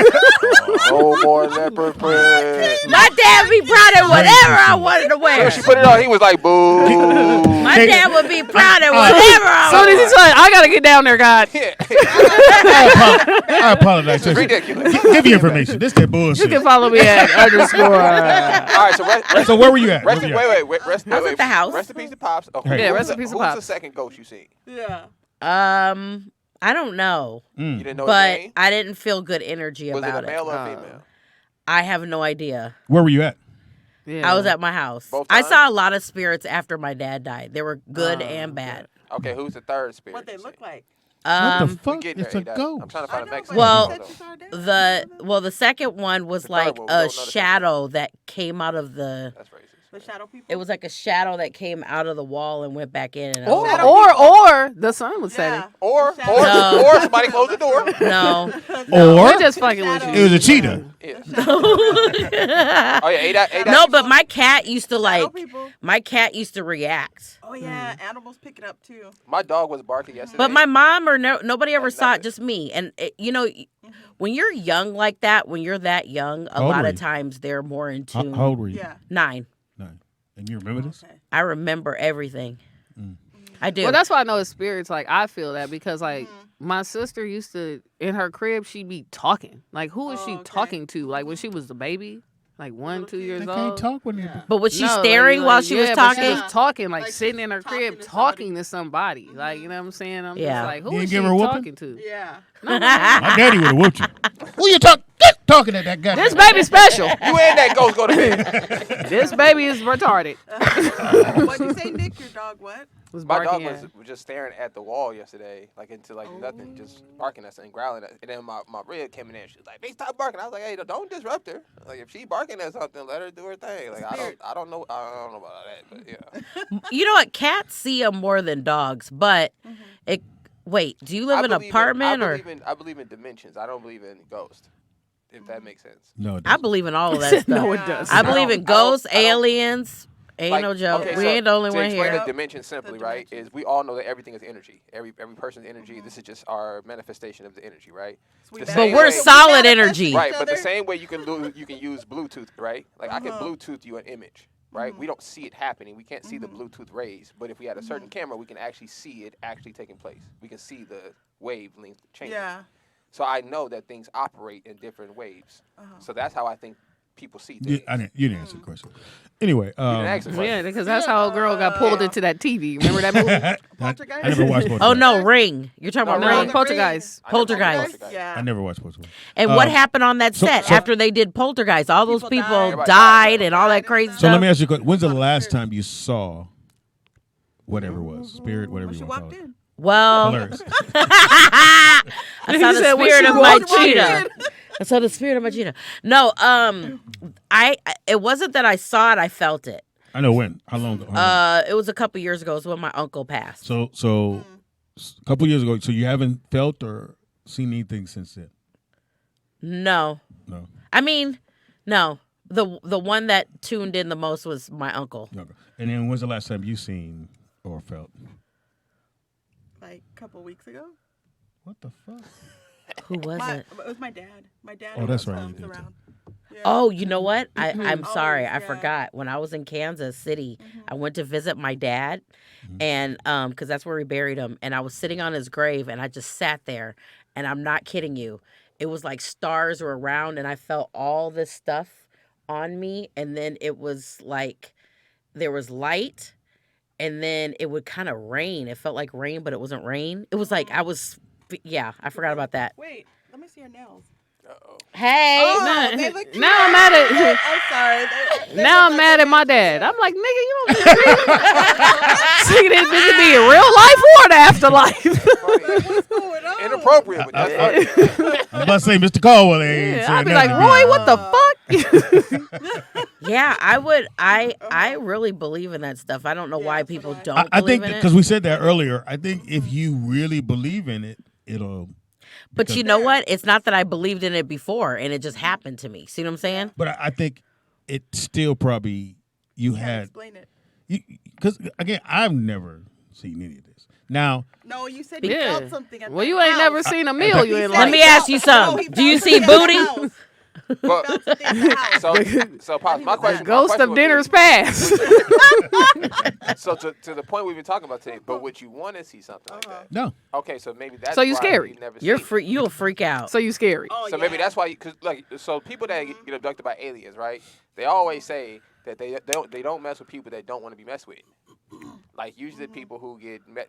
No more leopard print. My dad would be proud of whatever I wanted to wear. She put it on. He was like, boo. My dad would be proud of whatever I So wanted. he's like, I gotta get down there, God. I apologize. It's ridiculous. Give me information. This that bullshit. You can follow me at _. All right, So where were you at? Wait. I was at the house. Rest in peace to Pops. Oh, Yeah, rest in peace to Who's Pops. the second ghost you seen? Yeah. I don't know, You didn't know his but name? I didn't feel good energy Was it about a it. male or a female? I have no idea. Where were you at? Yeah. I was at my house. Both I times? saw a lot of spirits after my dad died. They were good and bad. Okay, who's the third spirit? What they you look seen? like. What the We fuck? get It's there, a A-Dot. ghost. I'm trying to find a Mexican. Well, photo. the second one was The third like one, we don't know a the second shadow that came out of the. That's racist. The shadow people. It was like a shadow that came out of the wall and went back in. And I Or, was like, or the sun was setting. Yeah. Or No. or somebody closed the door. no. Or We're just fucking with you. it was a cheetah. Yeah. Oh yeah, A-Dot. No, but my cat used to Shadow like. people. My cat used to react. Oh yeah, animals pick it up too. My dog was barking yesterday. But my mom or nobody ever Like saw it, nothing. just me. And when you're young like that, when you're that young, a How old lot were of you? times they're more in tune. How old were you? Yeah. 9. Nine. And you remember this? Okay. I remember everything. I do. Well, that's why I know it's spirits. Like, I feel that because, like, my sister used to, in her crib, she'd be talking. Like, who is she okay. talking to? Like, when she was a baby? Like, 1, 2 years They old? can't talk when they're. but was she No, staring like, while she was but talking? She was talking, like Like sitting she's in her talking crib, to talking to somebody. Like, you know what I'm saying? I'm Yeah. just like, who You is ain't she give her a whooping? talking to? Yeah. My daddy would have whooped you. Who you talking at that guy? This baby's special. you and that ghost go to bed. This baby is retarded. What'd you say, Nick? Your dog what? Was My dog barking was at- just staring at the wall yesterday, like into like nothing, just barking at something, growling at. And then my rib came in there. She was like, "They stop barking." I was like, "Hey, don't disrupt her. Like if she barking at something, let her do her thing." Like I don't know about that, but yeah. You know what? Cats see them more than dogs, but it. Wait, do you live in an apartment or? I believe in dimensions. I don't believe in ghosts. If that makes sense. No, it I doesn't. believe in all of that stuff. No, it does. I believe in ghosts, I don't- aliens. Ain't Like, no joke. okay, We so ain't the only to one explain here. the dimension simply, right? Is we all know that everything is energy. Every person's energy. This is just our manifestation of the energy, right? We The manifest- same But we're way- solid manifest energy. each Right, but the other. same way you can use Bluetooth, right? Like I can Bluetooth you an image, right? We don't see it happening. We can't see the Bluetooth rays, but if we had a certain camera, we can actually see it actually taking place. We can see the wavelength changing. Yeah. So I know that things operate in different waves. So that's how I think people see You, things. you didn't answer the question. Anyway, You didn't ask the question. Yeah, because that's how a girl got pulled into that TV. Remember that movie? I never watched Poltergeist. Oh no, Ring. You're talking about No, Ring. Poltergeist. Poltergeist. Yeah. I never watched Poltergeist. And what Um, happened on that so- set so- after they did Poltergeist? All those People people died. Everybody died died. and all that crazy So stuff. let me ask you a question. When's the last time you saw whatever it was, spirit, whatever When you she want to walked call it? in. Well, Hilarious. I saw He the said, when spirit she of my walked cheetah. I saw the spirit of my cheetah. No, it wasn't that I saw it. I felt it. I know when. How long ago? How long? It was a couple years ago. It was when my uncle passed. So a couple years ago. So you haven't felt or seen anything since then? No, No. I mean, no. The one that tuned in the most was my uncle. Okay. And then when's the last time you seen or felt? Like a couple weeks ago. What the fuck? Who was it? It was my dad. My dad. Oh, that's was right, you did around. Yeah. Oh, you know what? I'm Oh, sorry. I yeah. forgot. When I was in Kansas City, I went to visit my dad, and because that's where we buried him. And I was sitting on his grave, and I just sat there, and I'm not kidding you. It was like stars were around, and I felt all this stuff on me, and then it was like there was light, and then it would kind of rain. It felt like rain, but it wasn't rain. It was like I forgot about that. Wait, let me see your nails. Hey, Oh, they look Now I'm mad at I'm sorry. now I'm mad at my dad. I'm like, nigga, you don't see this nigga be in real life or the afterlife. What's going on? Inappropriate, but that's fine. I'm about to say Mr. Caldwell ain't Yeah, saying I'd be like, nothing to Roy, me. what the fuck? yeah, I would. I really believe in that stuff. I don't know why so people do I. don't I believe think in because it. we said that earlier. I think if you really believe in it, it'll. But you know what? It's not that I believed in it before and it just happened to me. See what I'm saying? But I think it still probably you Can't had explain it. because again I've never seen any of this. Now No, you said you Yeah. felt something. At Well, the you ain't house. never seen a meal you ain't Let like. me ask you No, something. he Do you felt see something at the booty? house. But so Pops, my question. Ghost of dinners past. So to the point we've been talking about today, but would you want to see something like that? No. Okay, so maybe that's So you why scary. you've never You're seen it. you'll freak out. So you scary. So maybe that's why, because like, so people that get abducted by aliens, right? They always say that they don't mess with people that don't want to be messed with. Like usually people who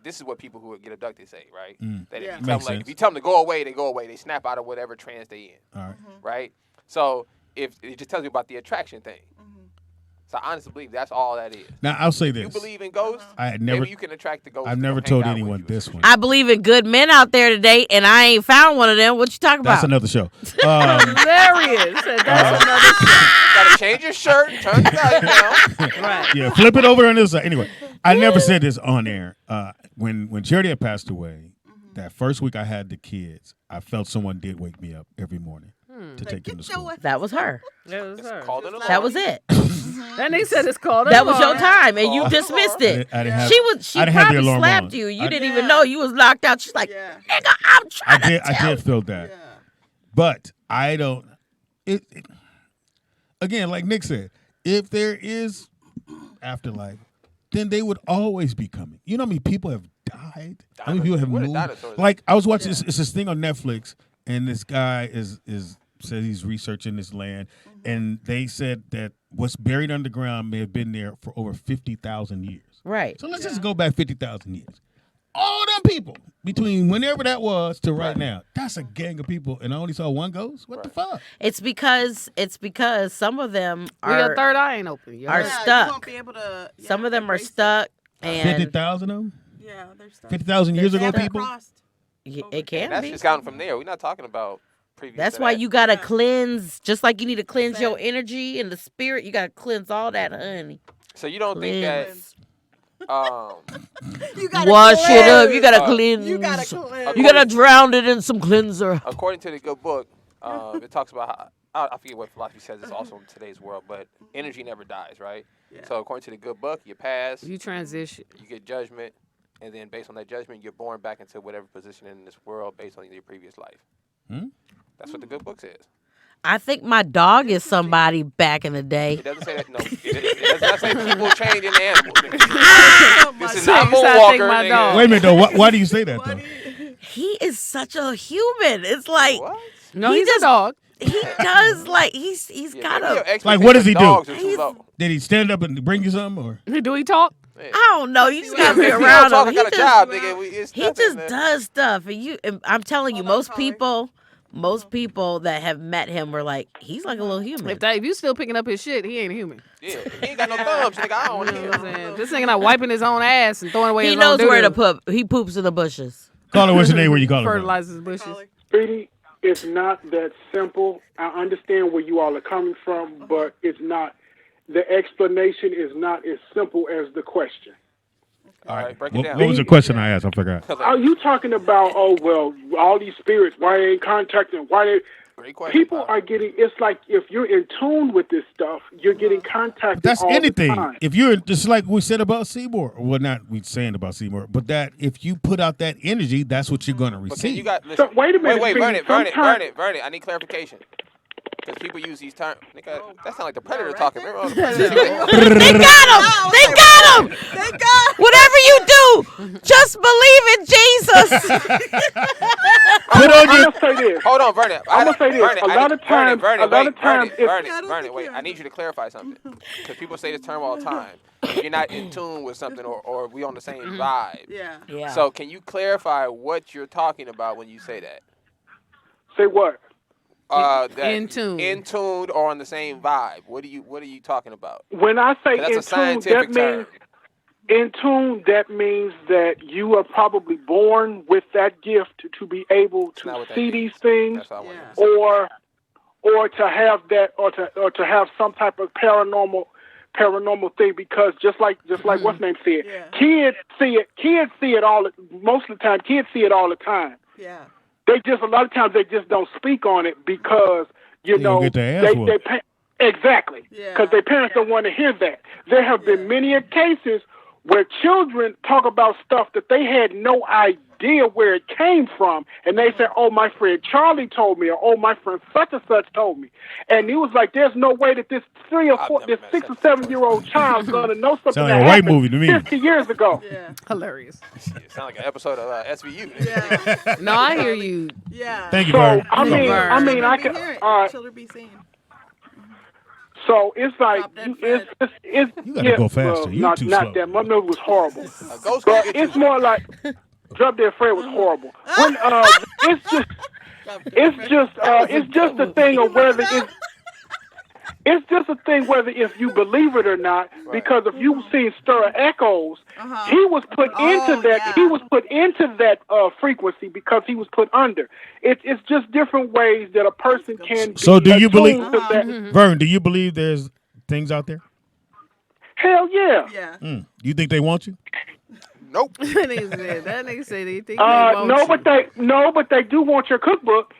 this is what people who get abducted say, right? That if you tell them to go away, they go away. They snap out of whatever trance they in. All right. Right. So if it just tells you about the attraction thing. So I honestly believe that's all that is. Now I'll say this: you believe in ghosts? Maybe you can attract the ghosts. I've never told anyone this one. I believe in good men out there today, and I ain't found one of them. What you talking about? That's another show. Hilarious. That's another show. Gotta change your shirt, turn the volume down. Right. Yeah, flip it over on this side. Anyway, I never said this on air. When Charity had passed away, that first week I had the kids, I felt someone did wake me up every morning to take them to school. That was her. That was it. That nigga said it's called That was your time, and you dismissed it. She probably slapped you. You didn't even know you was locked out. She's like, nigga, I'm trying to tell I did feel that. But I don't. Again, like Nick said, if there is afterlife, then they would always be coming. You know how many people have died? How many people have moved? Like, I was watching it's this thing on Netflix, and this guy says he's researching this land, and they said that what's buried underground may have been there for over 50,000 years. Right. So let's just go back 50,000 years. All them people between whenever that was to right now, that's a gang of people, and I only saw one ghost. What the fuck? It's because some of them your third eye ain't open. Are stuck. You won't be able to, some of them are stuck. And 50,000 of them. Yeah, they're stuck. 50,000 years ago, people. It can that's be. just counting from there. We're not talking about previous. That's why you gotta cleanse, just like you need to cleanse your energy and the spirit. You gotta cleanse all that, honey. So you don't think that? You gotta wash cleanse. it up. You gotta cleanse. You gotta cleanse. You gotta drown it in some cleanser. According to the good book, it talks about how, I forget what philosophy says. It's also in today's world, but energy never dies, right? Yeah. So according to the good book, you pass. You transition. You get judgment, and then based on that judgment, you're born back into whatever position in this world based on your previous life. That's what the good book says. I think my dog is somebody back in the day. It doesn't say that. No, it does not say people change in animals. This is not Moonwalker. Wait a minute, though. Why do you say that, though? He is such a human. It's like no, he's a dog. He does like he's got a like. What does he do? Did he stand up and bring you something, or do he talk? I don't know. You just gotta be around him. He just does stuff, and I'm telling you, most people that have met him were like, he's like a little human. If you still picking up his shit, he ain't a human. Yeah, he ain't got no thumbs. Nigga, I don't hear. This nigga not wiping his own ass and throwing away his own He knows where to poop. He poops in the bushes. Call her. What's your name? Where you call her? Fertilizes bushes. Speedy, it's not that simple. I understand where you all are coming from, but it's not. The explanation is not as simple as the question. All right, break it down. What was the question I asked? I forgot. Are you talking about, all these spirits, why they ain't contacting, Great question, people are getting, it's like if you're in tune with this stuff, you're getting contacted That's all anything. the time. If you're, just like we said about Seymour, well, not we saying about Seymour, but that if you put out that energy, that's what you're going to receive. So wait a minute. Wait, burn it. I need clarification. Because people use these terms. Nigga, that sounds like the Predator talking. Remember the Predator? They got him! Whatever you do, just believe in Jesus. I'm going to say this. Hold on, Vernon. I'm going to say this. A lot of times, Vernon, wait. I need you to clarify something. Because people say this term all the time. You're not in tune with something or we on the same vibe. Yeah. So can you clarify what you're talking about when you say that? Say what? In tune or on the same vibe. What are you talking about? When I say in tune, that means that you are probably born with that gift to be able to see these things, or to have that, or to have some type of paranormal thing. Because just like what's name said, kids see it all. Most of the time, kids see it all the time. Yeah. A lot of times they just don't speak on it because exactly, because their parents don't want to hear that. There have been many cases where children talk about stuff that they had no idea where it came from, and they say, "Oh, my friend Charlie told me," or "Oh, my friend such and such told me," and he was like, "There's no way that this 6 or 7-year-old child's gonna know something Sound that like a white happened movie to me. 50 years ago." Yeah. Hilarious. It sounds like an episode of SVU. Yeah. No, I hear you. Yeah. Thank you, So Vern. I mean, I can. Children be seen. So it's like Drop that it's You gotta go faster. Well, You not too not slow. that. My movie was horrible. Ghost But gonna get it's you. more like Drop Dead Fred was horrible. When it's just a thing of whether it's just a thing whether if you believe it or not. Because if you've seen Stir Echoes, he was put into that. Yeah. He was put into that frequency because he was put under. It's just different ways that a person can. So do you attuned believe, to that. Vern? Do you believe there's things out there? Hell yeah. Yeah. You think they want you? Nope. That nigga said they think they want No, you. but they do want your cookbook.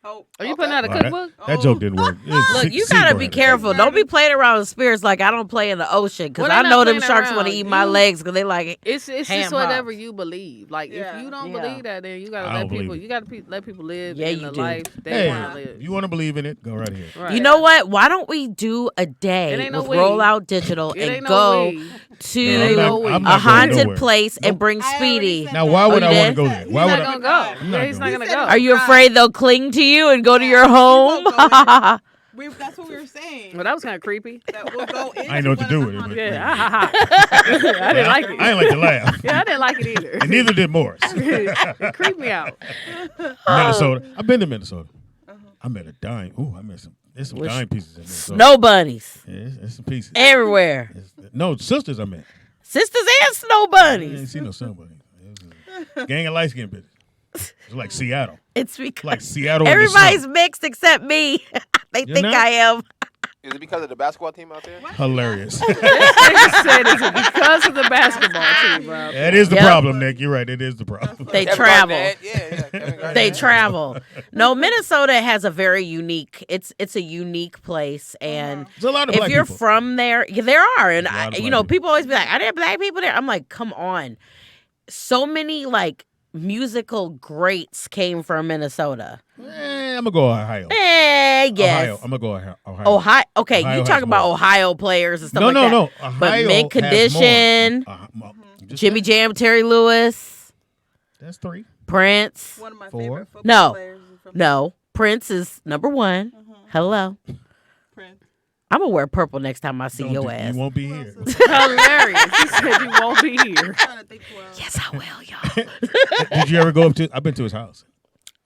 Oh. Are you putting out a Wow, cookbook? that joke didn't work. Look, you gotta be careful. Don't be playing around with spirits like I don't play in the ocean because Well, I they're know not them playing sharks around. want to eat my You- legs because they like it. It's Ham just whatever hocks. you believe. Like Yeah. if you don't Yeah. believe that, then you gotta I let don't believe people. it. You gotta let people live Yeah, in you the do. life they Hey, want to if live. you want to believe in it, go right ahead. Right. You know what? Why don't we do a It day ain't no with we. Rollout Digital It and ain't no go we. No, to I'm not going a haunted nowhere. place and bring I already Speedy? said Now, why would Oh, I you want to did? go there? He's Why would He's I? not gonna go. I'm not Yeah, he's not going. gonna He said go. it Are you afraid they'll cling to you and go to your home? won't go That's what we were saying. Well, that was kind of creepy. That we'll go into I ain't know what to do one with of it. the but- Yeah, I didn't like it. I ain't like to laugh. Yeah, I didn't like it either. And neither did Morris. It creeped me out. Minnesota. I've been to Minnesota. I met a dime. Ooh, I met some. There's some dime pieces in Minnesota. Snow bunnies Yeah, there's some pieces. everywhere. No, sisters I met. Sisters and snow I didn't bunnies. see no somebody. It was a gang of light skinned bitches. It's like Seattle. It's because Like Seattle. in the everybody's summer. mixed except me. They You're think not? I am. Is it because of the basketball team out there? Hilarious. Nigga said it's because of the basketball team, bro. That is the Yep. problem, Nick. You're right. It is the problem. They Kevin travel. Garnett, yeah, Kevin Garnett. They travel. No, Minnesota has a very unique. It's a unique place, and There's a lot of if black you're people. from there, yeah, there are, and A lot of you black know, people. people always be like, "Are there black people there?" I'm like, come on. So many like musical greats came from Minnesota. I'm gonna go Ohio. Yes. Ohio. I'm gonna go Ohio. Ohio. Okay, Ohio you has talk about more. Ohio players and stuff No, like no, that. no. But Ohio Mint has Condition, more. Just Jimmy that. Jam, Terry Lewis, That's 3. Prince. One of my 4. favorite football No. players is from No, Prince is number one. Hello. Prince. I'm gonna wear purple next time I see your ass. You won't be here. Hilarious. He said you won't be here. Trying to think well. Yes, I will, y'all. Did you ever go up to? I've been to his house.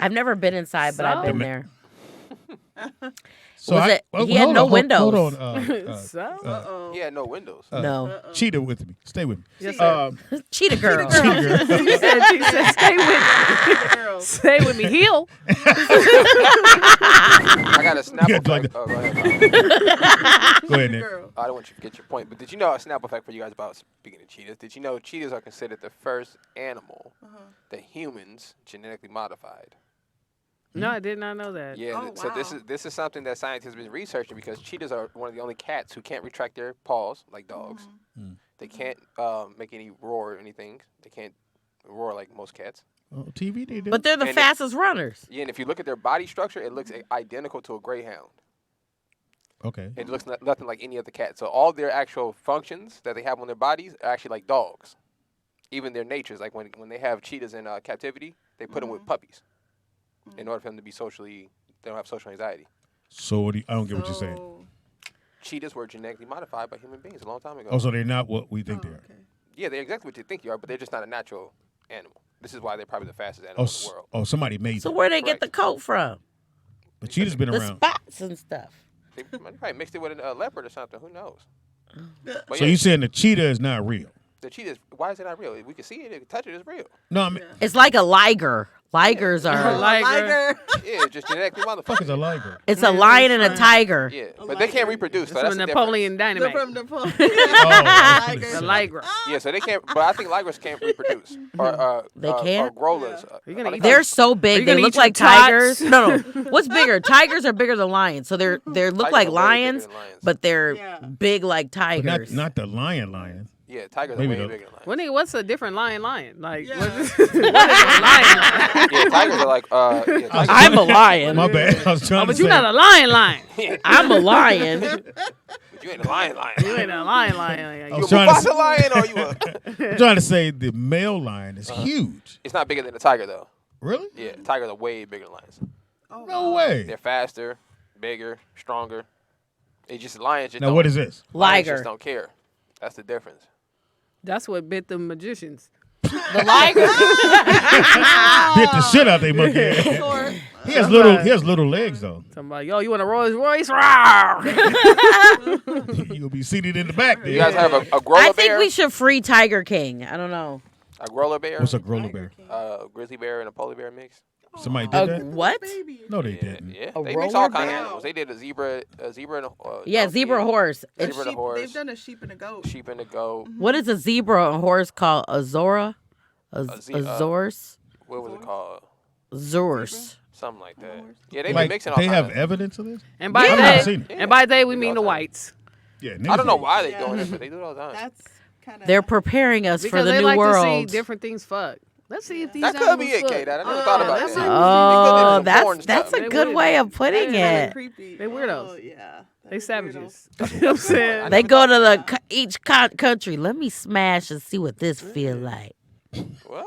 I've never been inside, but I've So? been there. So Was it- he had hold no on, windows. Hold on. So? Uh-oh. He had no windows. Cheetah with me. Stay with me. Yes, sir. Cheetah girl. She said, stay with me. Girl. Stay with me. Heal. I got a Snapple Yeah, like fact. Oh, go ahead. Go ahead, Nick. Girl. I don't want you to get your point, but did you know a Snapple fact for you guys about speaking of cheetahs? Did you know cheetahs are considered the first animal that humans genetically modified? No, I did not know that. Yeah, Oh, so wow. this is something that scientists have been researching because cheetahs are one of the only cats who can't retract their paws like dogs. They can't make any roar or anything. They can't roar like most cats. Oh, TV they do. But they're the And fastest runners. Yeah, and if you look at their body structure, it looks identical to a greyhound. Okay. It looks nothing like any other cat. So all their actual functions that they have on their bodies are actually like dogs. Even their natures, like when they have cheetahs in captivity, they put them with puppies in order for them to be socially. They don't have social anxiety. So what do you, I don't get what you're saying. So- Cheetahs were genetically modified by human beings a long time ago. Oh, so they're not what we think they are. okay. Yeah, they're exactly what you think you are, but they're just not a natural animal. This is why they're probably the fastest animal in the world. Oh, somebody made So them. where they get the coat from? But cheetah's been The around. spots and stuff. They probably mixed it with a leopard or something. Who knows? But So yeah, you saying the cheetah is not real? the cheetah, why is it not real? We can see it, we can touch it, it's real. No, I mean, It's like a liger. Ligers are. Liger. Yeah, it's just genetically fuck is modified. a liger? It's a lion and a tiger. Yeah, but they can't reproduce. So It's that's from the Napoleon They're Dynamite. from the Oh, I was The gonna say. Liger. difference. Yeah, so they can't. But I think ligers can't reproduce. Or They Or can't? growlers. You're gonna eat They're so Are big. you They gonna look eat your like tots? tigers. No. What's bigger? Tigers are bigger than lions. So they look Tigers like are way bigger lions, than lions. but they're Yeah. big like But tigers. not the lion. Yeah, tigers are Maybe way though. bigger than lions. Well, nigga, what's a different lion? Like, Yeah. what is a lion? Yeah, tigers are like tigers. I'm a lion. My bad. I was trying Oh, to but say. you're not a lion. I'm a lion. But you ain't a lion. You ain't a lion. I You was a trying to Mufasa lion or you a? I'm trying to say the male lion is huge. It's not bigger than a tiger though. Really? Yeah, tigers are way bigger than lions. No way. They're faster, bigger, stronger. It's just lions. Just Now don't, what is this? lions Liger. just don't care. That's the difference. That's what bit the magicians. The liger. Bit the shit out they monkey ass. He has little legs though. Somebody, yo, you want a Rolls Royce? Rawr! You'll be seated in the back there. You guys have a I growler think bear? we should free Tiger King. I don't know. A growler bear? What's a growler bear? Grizzly bear and a polar bear mix. Somebody did that? What? No, they Yeah, didn't. yeah. A They mix all roller kinds of bear? animals. They did a zebra and a Yeah, zebra horse. Zebra It's, and a horse. They've done a sheep and a goat. Sheep and a goat. what is a zebra and horse called? A Zora? A Zors? What was it called? Zors. Something like that. Yeah, they've been Like mixing all they kinds have of. evidence of this? And by I've never they, seen it. and by they, we Yeah. mean the whites. Yeah, I don't know niggas- why they Yeah. doing this, but they do it all the time. That's kind of. They're preparing us Because for the they new like world. to see different things fuck. Let's see if these That could be animals it, fuck. Kate. I never thought about that's that. it. Oh, They could do that's some a They good would. way of putting Yeah. it. Creepy. They weirdos. Oh, yeah. They savages. You know what I'm saying? They go to the each country. Let me smash and see what this feel like. What?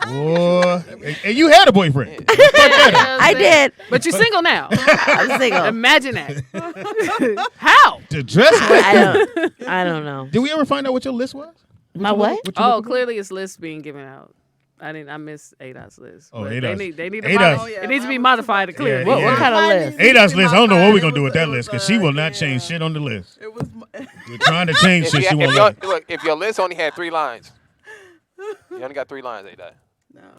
Boy. And you had a boyfriend. I did. But you're single now. I'm single. Imagine that. How? The dress code. I don't know. Did we ever find out what your list was? My what? What you Oh, looking for? clearly it's lists being given out. I missed ADOS list. Oh, But ADOS. They need to ADOS. modify. Oh, yeah, It needs to be mine was modified to too clear. Yeah, What, yeah. what kind of Mine list? needs to ADOS be list. I don't know what we're modified. gonna do with that It list because was, she will not yeah. change shit on the list. It was. We're trying to change shit. She won't let me. Look, if your list only had 3 lines, you only got 3 lines, ain't that?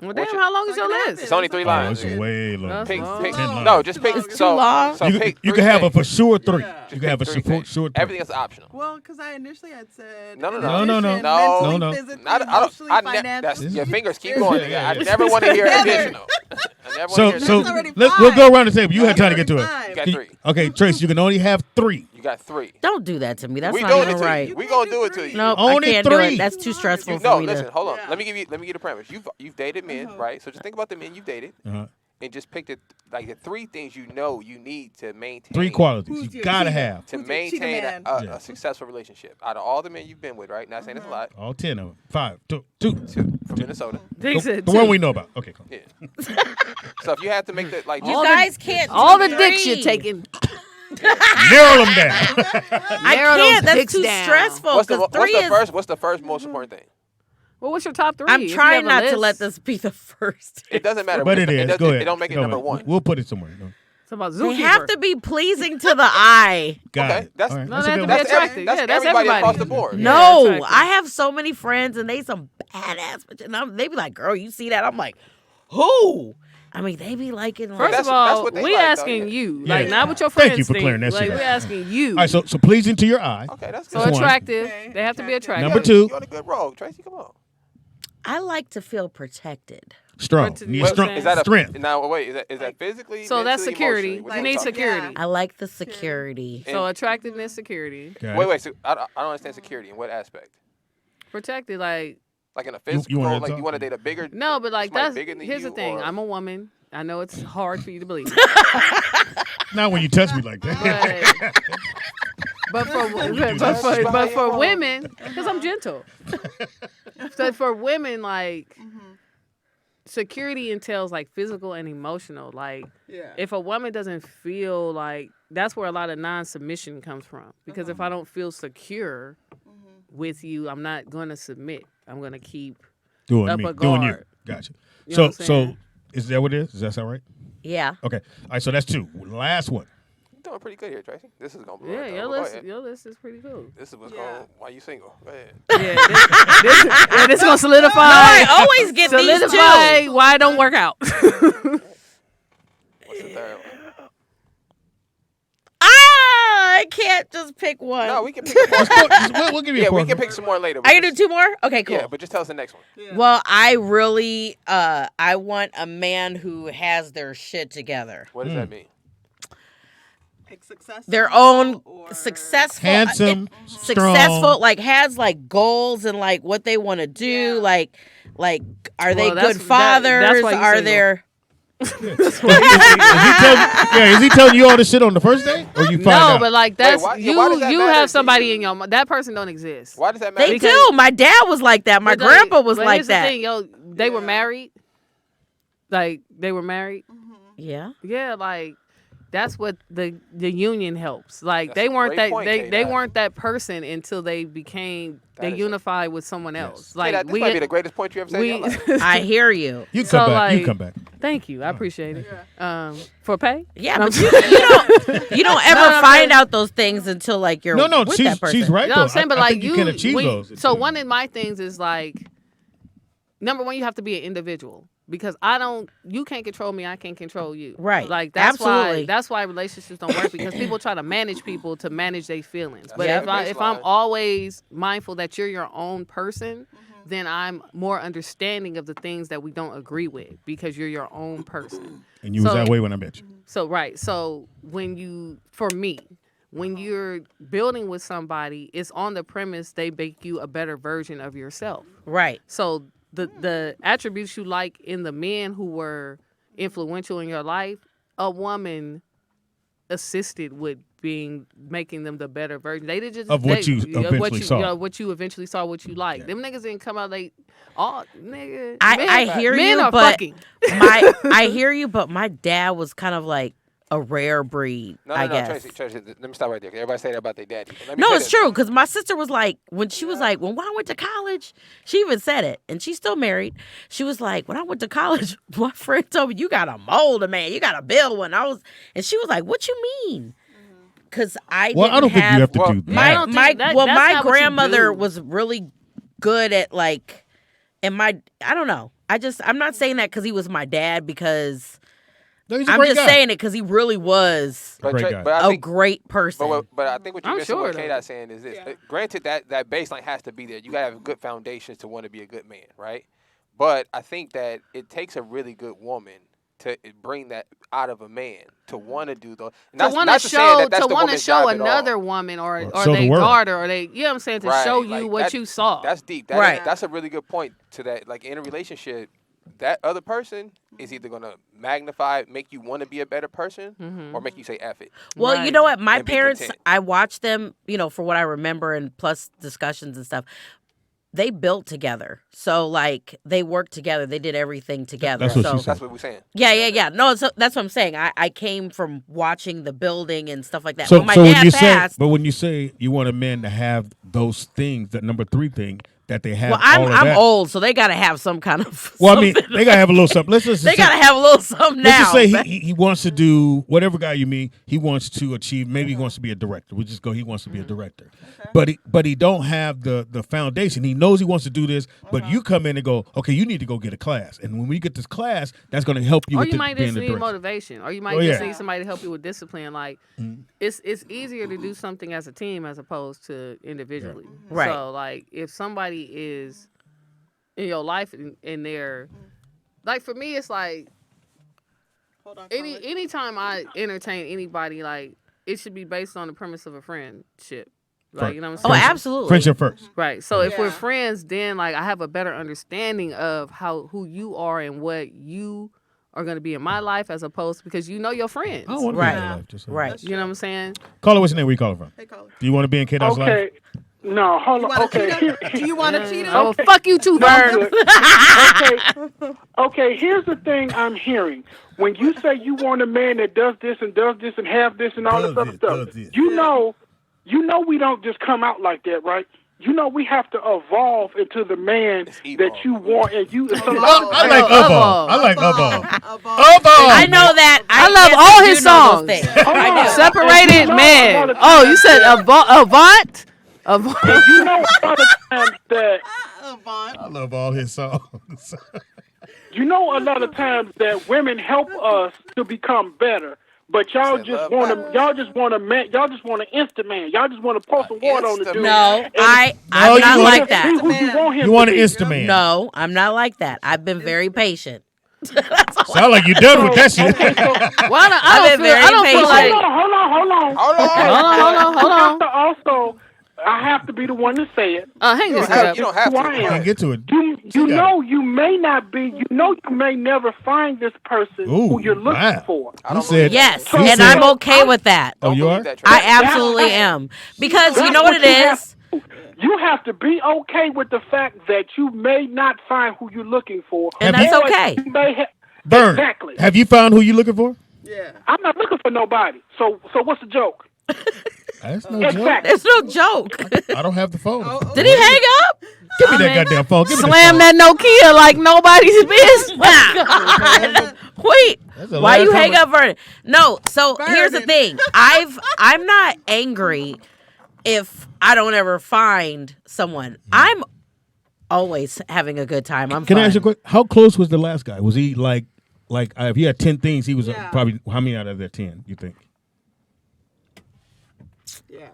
Well, damn, how long is your list? It's only 3 Oh, lines. it's way long. That's Pick, long. pick, 10 lines. no, just pick. It's too so, long. So You pick can 3 have a things. for sure 3. Yeah. You can have a Just pick 3 for things. sure 3. Everything is optional. Well, because I initially had said. No, no, in no. No, no, addition, no. mentally, No, no. physically, I don't. emotionally, That's financially. your fingers keep going. nigga. Yeah, I yeah. never want to hear Together. additional. I never So, want to hear so That's already we'll five. go around the table. You had That's time to get to already it. five. You got Can- 3. Okay, Trace, you can only have 3. You got 3. Don't do that to me. That's We not doing even it to right. you. We gonna do it to you. No, Only I can't do 3. it. That's too stressful for No, me listen, to. hold on. Yeah. Let me give you the premise. You've dated men, right? So just think about the men you've dated, Uh-huh. and just pick the 3 things you know you need to maintain. 3 qualities Who's you your gotta cheater? have. to Who's your cheater maintain man? Yeah. a successful relationship. Out of all the men you've been with, right? Not saying it's a lot. All 10 of them. 5, 2. 2 from Minnesota. They said The two. one we know about. Okay, cool. Yeah. So if you have to make the You All the- guys can't. All do the dicks you're 3. taking. Narrow them down. I Narrow those can't. That's dicks too down. stressful. what's the Because 3 is. what's the first most important thing? Well, what's your top 3? I'm If you trying have a not to list. let this be the first. It doesn't matter. But it It is. doesn't- Go ahead. It don't make it Go number ahead. 1. We'll put it somewhere. No. It's about They zookeeper. have to be pleasing to the eye. Got Okay, it. that's- All right. No, That's they a have good to one. be attractive. That's Yeah, that's everybody everybody. across the board. Yeah, No, attractive. I have so many friends and they some badass bitches. And they be like, girl, you see that? I'm like, who? I mean, they be liking like. First That's- of all, that's what they we like, though, asking yeah. you, Yeah. like not what your Thank friends you for think. clearing that Like shit we up. asking you. All right, so pleasing to your eye. Okay, that's So good. That's one. attractive. Okay, They have to be attractive. Number 2, You're on a good roll, Tracy. Come on. I like to feel protected. strong. But to- Need What strong. I'm Is that strength. Now wait, is that physically? So that's mentally, security. emotionally? What You you need talking about? security. I like the security. So attractiveness, security, Got it. Wait. So I don't understand security in what aspect? protected. Like Like in a physical, you wanna like talk- you want to date a bigger. no, but like somebody that's bigger than here's you, the thing. or- I'm a woman. I know it's hard for you to believe. Not when you touch me like that. But for women, because I'm gentle. So for women, like security entails like physical and emotional. Like Yeah. if a woman doesn't feel like that's where a lot of non-submission comes from. Because if I don't feel secure with you, I'm not going to submit. I'm going to keep. Doing Up me. a Doing you. guard. Gotcha. You know So, what I'm saying? is that what it is? Does that sound right? Yeah. Okay. All right, so that's 2. Last one. You're doing pretty good here, Tracy. This is gonna blow. Yeah, it, though. your Go list, ahead. your list is pretty cool. This is what's Yeah. going. Why you single? Go ahead. Yeah, this gonna solidify. No, I always get these solidify too. why it don't work out. What's the third one? I can't just pick one. No, we can pick. We'll give you a Yeah, we fourth can one. pick some more later. I can do 2 more? Okay, cool. Yeah, but just tell us the next one. Well, I really, I want a man who has their shit together. What does that mean? their own successful, handsome, successful, like has like goals and like what they want to do, like are they good fathers? That's why you are single. there? Is he telling you all this shit on the first day, or you find out? No, but like that's why you. does that You matter have to somebody you? in your. That person don't exist. Why does that matter? They do. My dad was like that. My grandpa was but like here's that. The thing, yo, they were married. Like they were married. Yeah. Yeah, like that's what the union helps. Like That's they a weren't great that point, they K-Dot. weren't that person until they became That is unified with someone else. Like This might be the greatest point you ever said in your life. I hear you. You So, come back. You like- come back. Thank you, I appreciate it. For pay? Yeah, No, but you don't ever no, find out those things until like you're No, with that person. she's right. You know though. what I'm saying? But I like think you can achieve those. So one of my things is like, number one, you have to be an individual because you can't control me, I can't control you. Right. Like that's Absolutely. why relationships don't work because people try to manage people to manage their feelings. But That's if the I'm baseline. always mindful that you're your own person, then I'm more understanding of the things that we don't agree with because you're your own person. And you was So- that way when I met you. So right. So when you're building with somebody, it's on the premise they make you a better version of yourself. Right. So the attributes you like in the men who were influential in your life, a woman assisted with making them the better version. They did just Of what you eventually saw. Yeah, what you eventually saw, what you like. Them niggas didn't come out nigga. I hear men you, are but fucking. I hear you, but my dad was kind of like a rare breed, I guess. Tracy, let me stop right there. Everybody say that about their daddy. Let me No, say it's this. true because my sister was like when I went to college, she even said it, and she's still married. She was like, when I went to college, my friend told me you gotta mold a man, you gotta build one. And she was like, what you mean? Because I Well, I don't think you have to do that. I don't think that's my not what you grandmother do. was really good at like, and I don't know. I'm not saying that because he was my dad because. No, he's a I'm great just guy. saying it because he really was But, Great Tra- guy. but I a think, great person. but I think what you're I'm missing, sure, what though. K-Dot's saying is this. Granted, that baseline has to be there. You got to have good foundations to want to be a good man, right? But I think that it takes a really good woman to bring that out of a man to want to do those. To want to show another woman or show their the world. daughter or they, you know what I'm saying, to Right, show you like what that- you saw. That's deep. Right. That's a really good point to that. Like in a relationship, that other person is either gonna magnify, make you want to be a better person, or make you say F it. Well, you Right. know what? My And be parents, content. I watched them, for what I remember and plus discussions and stuff. They built together. So, like, they worked together. They did everything together. That's what so, she said. That's what we're saying. Yeah. No, so that's what I'm saying. I came from watching the building and stuff like that. So, when my so when dad you passed, when you say you want a man to have those things, that number 3 thing that they have, well, all of I'm that. old, so they got to have some kind of. Well, I mean, something. they gotta have a little something. Let's just They say- got to have a little something Let's now. just say but- he wants to do whatever guy you meet. He wants to achieve. Maybe he wants to be a director. We just go. He wants to be a director, but he don't have the foundation. He knows he wants to do this, but you come in and go, okay, you need to go get a class, and when we get this class, that's going to help you. Or with you the, might being just the need director. motivation, or you might Oh, just yeah. need somebody to help you with discipline. Like it's easier to do something as a team as opposed to individually. Right. So like if somebody is in your life and they're like for me, it's like anytime I entertain anybody, like it should be based on the premise of a friendship. Like you know what I'm Oh, saying? absolutely. Friendship first. Right. So if we're friends, then like I have a better understanding of who you are and what you are going to be in my life as opposed to because you know your friends. I don't want to Right. be in your life. Just Right. You know what I'm saying? Caller, what's your name? Where you calling from? Hey, caller. Do you want to be in K-Dot's life? Okay. No, hold on. Okay. Do you want to cheat Oh, on? fuck you too, Vern. Okay, here's the thing I'm hearing. When you say you want a man that does this and have this and all this Does other it, stuff, does it. you know we don't just come out like that, right? You know we have to evolve into the man that you want, and you. I like Evolve. I like Evolve. I know that. I love yes, all I his do know those songs. things. Hold I on. do. Separated You know, man. a lot of Oh, you times said Avant? You know a lot of times that I love all his songs. you know a lot of times that women help us to become better. But y'all Said just love want better. to, y'all just want an instant man. Y'all just want to pour some water on the dude. No, No, I'm you not want like it- See that. who you want him You want to an be. instant man? No, I'm not like that. I've been very patient. That's all Sound like you're done with that shit. Well, I don't feel like. Hold on. I have to be the one to say it. Hang this up. You don't have to. I can get to it. You know, you may not be. You know, you may never find this person who you're looking for. You said yes, and I'm okay with that. Oh, you are? I absolutely am because you know what it is. You have to be okay with the fact that you may not find who you're looking for, and that's okay. Burn. Exactly. Have you found who you're looking for? Yeah. I'm not looking for nobody. So what's the joke? That's no joke. There's no joke. I don't have the phone. Did he hang up? Give me that goddamn phone. Give me Slam that Nokia like nobody's business. Wait, why you hang up, Vernon? No, so here's the thing. I'm not angry if I don't ever find someone. I'm always having a good time. Can I ask you a quick? How close was the last guy? Was he like if he had 10 things, he was probably how many out of that 10? You think? Yeah.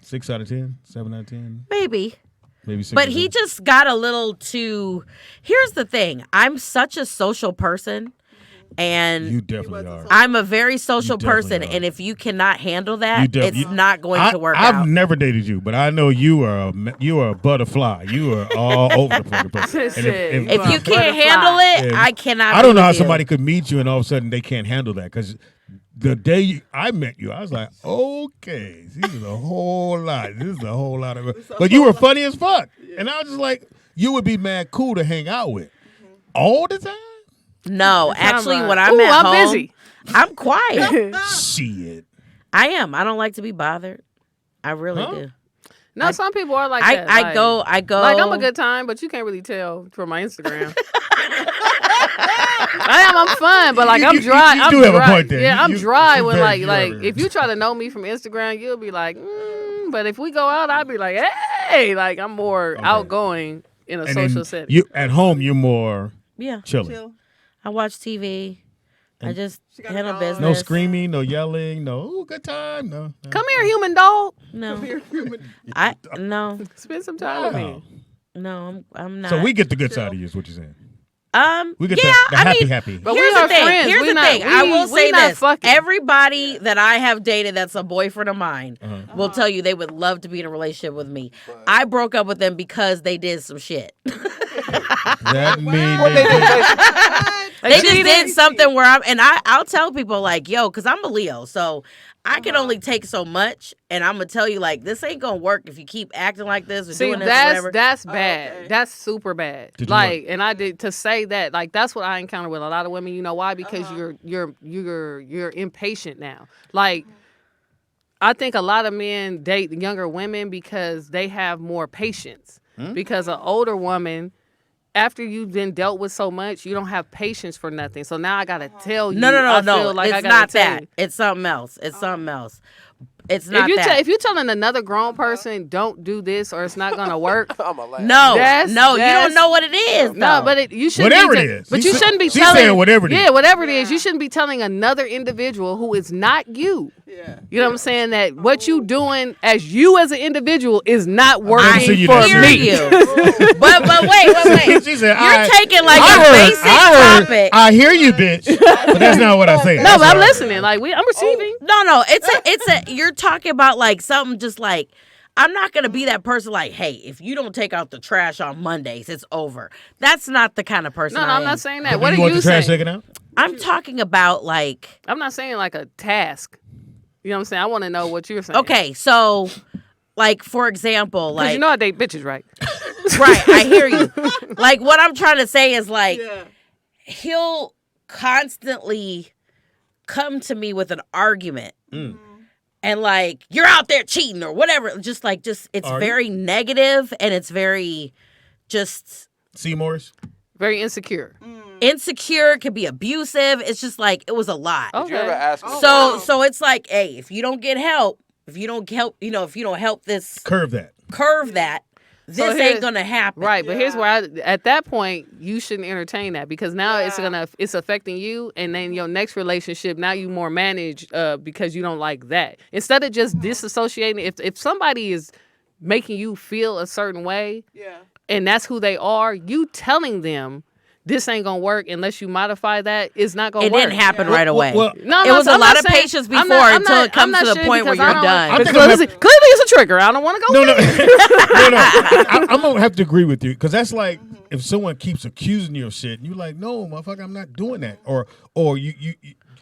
6 out of 10, 7 out of 10, maybe 6. But he just got a little too. Here's the thing. I'm such a social person. And you definitely are. I'm a very social person, and if you cannot handle that, it's not going to work out. I've never dated you, but I know you are a butterfly. You are all over the fucking place. If you can't handle it, I cannot. I don't know how somebody could meet you and all of a sudden they can't handle that because the day I met you, I was like, okay, this is a whole lot. This is a whole lot of it. But you were funny as fuck, and I was just like, you would be mad cool to hang out with all the time. No, actually, when I'm at home, busy. I'm quiet. Shit. I am. I don't like to be bothered. I really do. No, some people are like that. I go. Like, I'm a good time, but you can't really tell from my Instagram. I'm fun, but like I'm dry. You do have a point there. Yeah, I'm dry when like if you try to know me from Instagram, you'll be like, but if we go out, I'll be like, hey, like I'm more outgoing in a social setting. You at home, you're more chilling. Chill. I watch TV. I just handle business. No screaming, no yelling, no good time, no. Come here, human dog. No, no. Spend some time with me. No, I'm not. So we get the good side of you, is what you're saying. We get the happy. But here's the thing. Friends. Here's the thing. I will say this: everybody that I have dated that's a boyfriend of mine will tell you they would love to be in a relationship with me. I broke up with them because they did some shit. That means they just did something where I'll tell people like, yo, because I'm a Leo, so I can only take so much, and I'm gonna tell you like this ain't gonna work if you keep acting like this or doing this or whatever. That's bad. Okay. That's super bad. And I did to say that like that's what I encounter with a lot of women. You know why? Because you're impatient now. Like I think a lot of men date younger women because they have more patience. Because an older woman, after you've been dealt with so much, you don't have patience for nothing. So now I gotta tell you. No. Like it's not that. It's something else. It's something else. It's not that. If you're telling another grown person, don't do this or it's not gonna work. I'm a laugh. No, you don't know what it is. No, but you shouldn't. Whatever it is. But you shouldn't be she's telling. Saying whatever it is. Yeah, whatever it is. You shouldn't be telling another individual who is not you. Yeah. You know what I'm saying? That what you doing as you as an individual is not working for me. But wait. She said, you're taking like a basic topic. I hear you, bitch. But that's not what I say. No, but I'm listening. Like I'm receiving. No. It's a. You're talking about like something just like. I'm not going to be that person like, hey, if you don't take out the trash on Mondays, it's over. That's not the kind of person I am. I'm not saying that. What are you want you the trash saying? taken out? I'm talking about like. I'm not saying like a task. You know what I'm saying? I want to know what you're saying. Okay, so like for example, like you know I date bitches, right? Right, I hear you. Like what I'm trying to say is like he'll constantly come to me with an argument. And like you're out there cheating or whatever, just it's very negative and it's very just Seymour's very insecure. Insecure, can be abusive. It's just like it was a lot. Okay. Did you ever ask him? So it's like, hey, if you don't get help, if you don't help this curve that, this ain't gonna happen. Right, but here's where at that point you shouldn't entertain that because now it's affecting you, and then your next relationship now you more manage because you don't like that instead of just disassociating. If somebody is making you feel a certain way, and that's who they are, you telling them this ain't gonna work unless you modify that, it's not gonna work. It didn't happen right away. No, it was a lot of patience before until it comes to the point where you're done. Clearly it's a trigger. I don't want to go. No. I'm gonna have to agree with you because that's like if someone keeps accusing you of shit, and you're like, no, motherfucker, I'm not doing that, or you.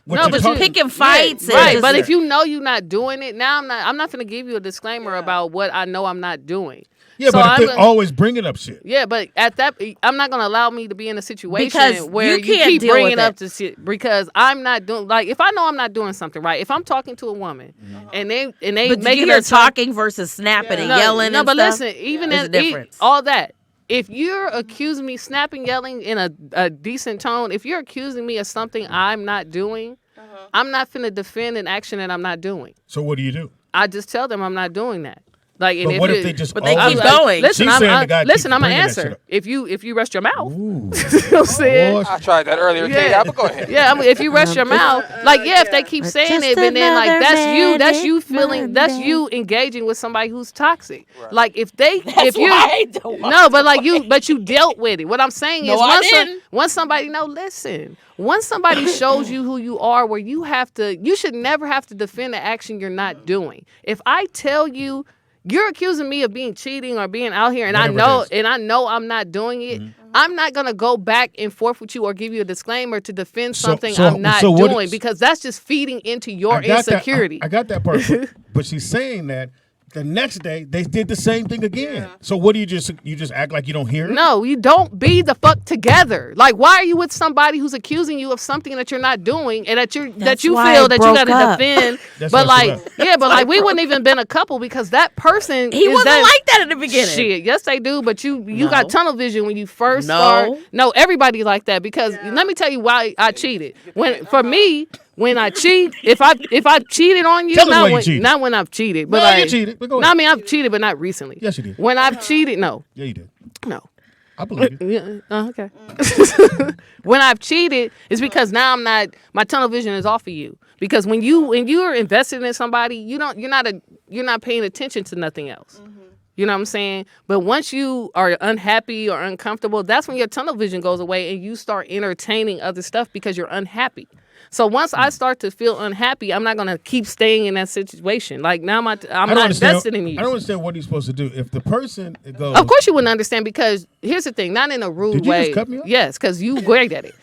No, but you picking fights, right? But if you know you're not doing it, now I'm not gonna give you a disclaimer about what I know I'm not doing. Yeah, so but they're always bringing up shit. Yeah, but at that, I'm not gonna allow me to be in a situation where you keep bringing up the shit because I'm not doing. Like, if I know I'm not doing something right, if I'm talking to a woman and they making her talking versus snapping and yelling. No, and but stuff, listen, even all that. If you're accusing me snapping, yelling in a decent tone, if you're accusing me of something I'm not doing, I'm not finna defend an action that I'm not doing. So what do? I just tell them I'm not doing that. Like, but what if they just? But they keep going. Listen, I'm gonna answer. If you rest your mouth, you know what I'm saying? I tried that earlier. Yeah, but go ahead. Yeah, if you rest your mouth, like if they keep saying it, and then like that's you feeling, that's you engaging with somebody who's toxic. Right. Like if you dealt with it. What I'm saying is once somebody once somebody shows you who you are, where you should never have to defend the action you're not doing. If I tell you. You're accusing me of being cheating or being out here, and I know I'm not doing it. Mm-hmm. I'm not gonna go back and forth with you or give you a disclaimer to defend something I'm not doing because that's just feeding into your insecurity. I got that part, but she's saying that. The next day, they did the same thing again. Yeah. So what do you just act like you don't hear it? No, you don't be the fuck together. Like, why are you with somebody who's accusing you of something that you're not doing and that you feel that you got to defend? But we wouldn't even been a couple because that person he wasn't like that in the beginning. Shit, yes they do, but you got tunnel vision when you first start. No, everybody like that because let me tell you why I cheated. When I cheat, if I cheated on you, not when I've cheated, but you cheated. But go ahead. I mean, I've cheated, but not recently. Yes, you did. When I've cheated, no. Yeah, you did. No. I believe it. Okay. When I've cheated, it's because now my tunnel vision is off of you. Because when you're invested in somebody, you're not paying attention to nothing else. Mm-hmm. You know what I'm saying? But once you are unhappy or uncomfortable, that's when your tunnel vision goes away and you start entertaining other stuff because you're unhappy. So once I start to feel unhappy, I'm not going to keep staying in that situation. Like now I'm not invested in you. I don't understand what he's supposed to do. If the person goes... Of course you wouldn't understand because here's the thing, not in a rude way. Did you just cut me off? Yes, because you great at it.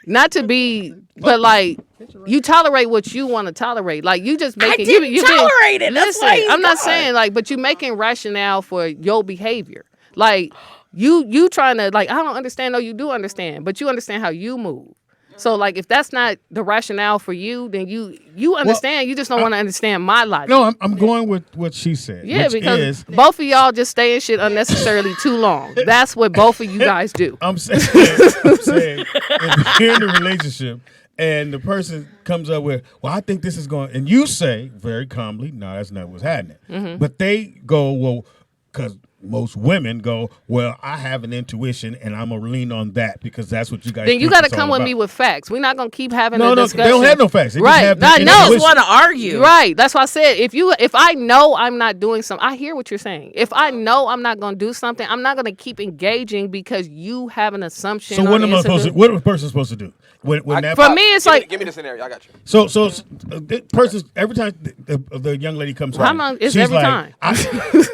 Not to be, but like you tolerate what you want to tolerate. Like you just making... I didn't tolerate it. Listen, I'm not saying like, but you making rationale for your behavior. Like you trying to like, I don't understand. No, you do understand, but you understand how you move. So, like, if that's not the rationale for you, then you understand. Well, you just don't want to understand my logic. No, I'm going with what she said. Yeah, because both of y'all just stay in shit unnecessarily too long. That's what both of you guys do. I'm saying if you're in a relationship and the person comes up with, well, I think this is going, and you say very calmly, no, that's not what's happening. Mm-hmm. But they go, well, because most women go, well, I have an intuition and I'm going to lean on that because that's what you guys Then you got to come with me with facts. We're not going to keep having a discussion. They don't have no facts. They right. They just want to argue. Right. That's why I said, if I know I'm not doing something, I hear what you're saying. If I know I'm not going to do something, I'm not going to keep engaging because you have an assumption. So what am I supposed to, what is a person supposed to do? When for me, it's like... Give me the scenario. I got you. So the person, every time the young lady comes home, it's every time.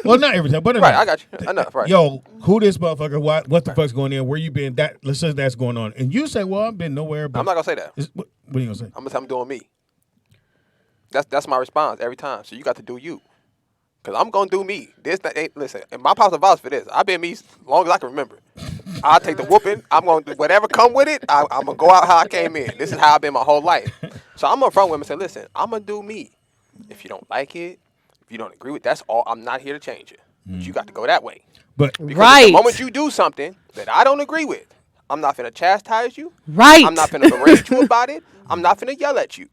Well, not every time, but right, I got you. Enough, right. Yo, who this motherfucker? What the fuck's going on? Where you been? Let's say that's going on. And you say, well, I've been nowhere. But I'm not going to say that. What are you going to say? I'm going to say I'm doing me. That's my response every time. So you got to do you. Because I'm going to do me. Listen, and my pops advice for this. I've been me as long as I can remember. I'll take the whooping. I'm going to, whatever come with it, I'm going to go out how I came in. This is how I've been my whole life. So I'm going to front women and say, listen, I'm going to do me. If you don't like it, if you don't agree with it, that's all. I'm not here to change it. But you got to go that way. But because the moment you do something that I don't agree with, I'm not finna chastise you. Right. I'm not finna berate you about it. I'm not finna yell at you.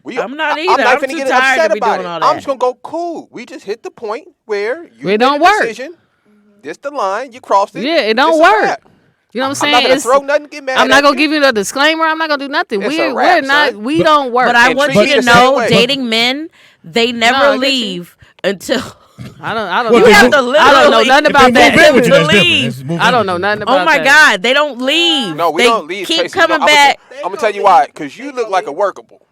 I'm not either. I'm finna get upset about it. I'm just gonna go, cool. We just hit the point where you made a decision. This the line. You crossed it. Yeah, it don't work. You know what I'm saying? I'm not gonna throw nothing. Get mad. I'm not gonna give you the disclaimer. I'm not gonna do nothing. We're not. Son. We don't work. But I want you to know, dating men, they never leave until I don't Well, know. they I move- don't know nothing If about they move in with you, that. that's different. That's move I in don't with know you. nothing about Oh my that. God, they don't leave. No, we they don't leave. keep Tracy. coming No, back. I'm gonna tell you why. Because you look like a workable.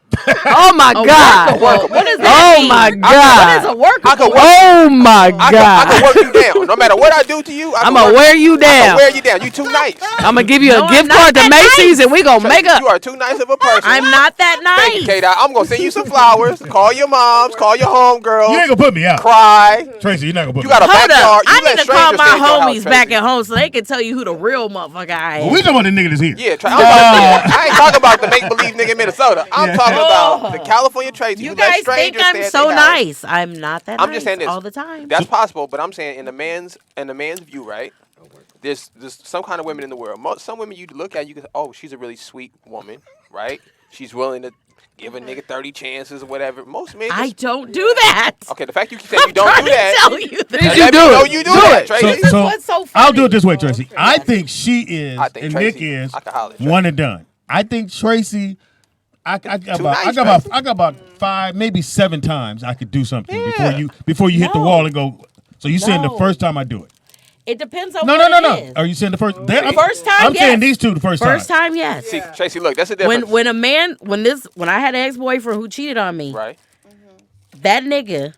Oh my God! Workable. What does that Oh mean? my What is God! a workable? I can work. Oh my I can God! work you down. No matter what I do to you, I'm gonna wear you I can down. wear you down. You too nice. I'm gonna give you No, a I'm gift not card to that Macy's, nice. and we gonna make up. You are too nice of a person. I'm not that Thank you, nice. Kate. I'm gonna send you some flowers. Call your moms. Call your homegirls. You ain't gonna put me out. Cry. Tracy, you're not gonna put You me got a out. Hold backyard. up. You I let need to call strangers my stay at your homies house, back Tracy. at home so they can tell you who the real motherfucker I Well, am. we talking about the nigga that's here. Yeah, I ain't talking about the make believe nigga in Minnesota. I'm talking about the California Tracy You who let guys strangers think stay I'm at so their house. nice. I'm not that I'm nice just saying this all the time. That's possible, but I'm saying in the man's view, right? There's some kind of women in the world. Some women you look at, you can say, oh, she's a really sweet woman, right? She's willing to give a nigga 30 chances or whatever. Most men. I don't do that. Okay, the fact you say you don't do that. Tell you that. Did you do it? You do that, Tracy. This is what's so funny. I'll do it this way, Tracy. I think she is, I think and Tracy- Nick is I can holler at Tracy. one and done. I think Tracy. I got nice, about 5, maybe 7 times I could do something Yeah. before you hit the No. wall and go. So you saying the No. first time I do it? It depends on No. what it is. Are you saying the first? First time, I'm saying yes. these two the first First time. time, yes. See, Tracy, look, that's the difference. When I had an ex-boyfriend who cheated on me, right? that nigga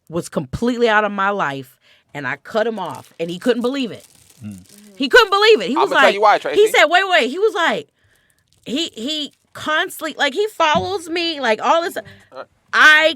was completely out of my life, and I cut him off, and he couldn't believe it. He couldn't believe it. He was I'ma like, tell you why, Tracy. he said, wait. He was like, he constantly, like, he follows me, like, all this. I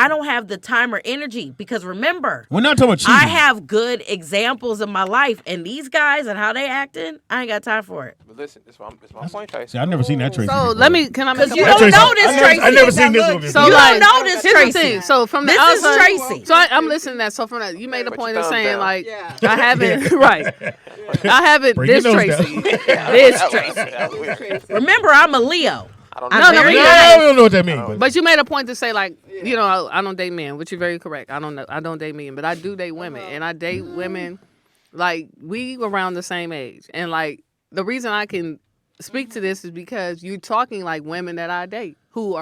don't have the time or energy because remember, We're not talking about cheating. I have good examples in my life, and these guys and how they acting, I ain't got time for it. But listen, this is my point, Tracy. See, I've never seen that Tracy. So before. can I make a you point? don't know this Tracy. I never seen this one before. So You like, don't know this here's the Tracy. thing. So from the This is outside, Tracy. So I'm listening to that. So from that, you made a Put point your of thumbs saying down. like, Yeah. I haven't right. I haven't Bring this your nose Tracy. down. This Tracy. That was weird. Remember, I'm a Leo. I don't I'm know. No, very but No, you- I don't know what that means. But But you made a point to say like, you know, I don't date men, which you're very correct. I don't date men, but I do date women, and I date women like we around the same age, and like the reason I can speak to this is because you're talking like women that I date who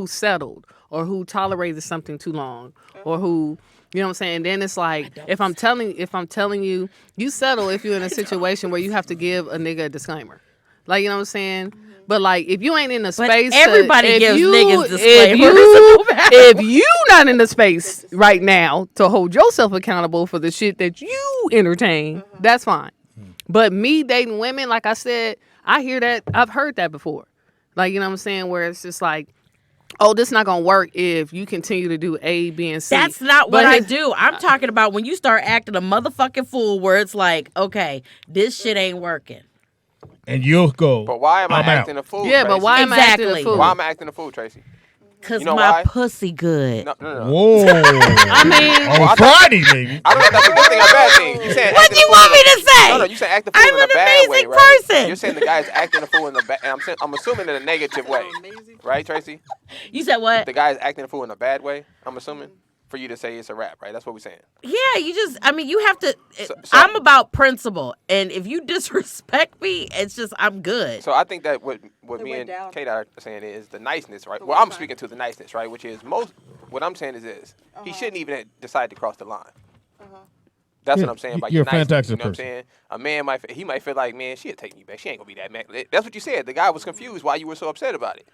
settled or who tolerated something too long or who. You know what I'm saying? Then it's like if I'm telling you, you settle if you're in a situation where you have to give a nigga a disclaimer. Like, you know what I'm saying? But like if you ain't in the space, everybody gives niggas disclaimers. If you not in the space right now to hold yourself accountable for the shit that you entertain, that's fine. But me dating women, like I said, I hear that. I've heard that before. Like, you know what I'm saying? Where it's just like, oh, this not gonna work if you continue to do A, B, and C. That's not But what I his- do. I'm talking about when you start acting a motherfucking fool where it's like, okay, this shit ain't working. and you'll go. But why am I I'm acting out. a fool? Yeah, but Tracy? why am I acting Exactly. a fool? Why am I acting a fool, Tracy? Because You know my why? pussy good. No. Whoa. I mean, On Friday, maybe. I don't know if that's a good thing or a bad thing. You saying What acting do you a fool want me in a- to say? No, you saying acting a fool I'm in a an bad way, amazing right? person. You're saying the guy's acting a fool in the bad. I'm assuming in a negative way, right, Tracy? You said what? The guy's acting a fool in a bad way. I'm assuming for you to say it's a rap, right? That's what we're saying. Yeah, you have to. So- I'm about principle. And if you disrespect me, it's just, I'm good. So I think that what me went and down. Kate are saying is the niceness, right? Well, I'm speaking to the niceness, right? Which is what I'm saying is this: he shouldn't even decide to cross the line. That's Yeah, what I'm saying. By you're a your niceness, fantastic you know what I'm person. saying? A man might feel like, man, she'll take me back. She ain't gonna be that mad. That's what you said. The guy was confused why you were so upset about it.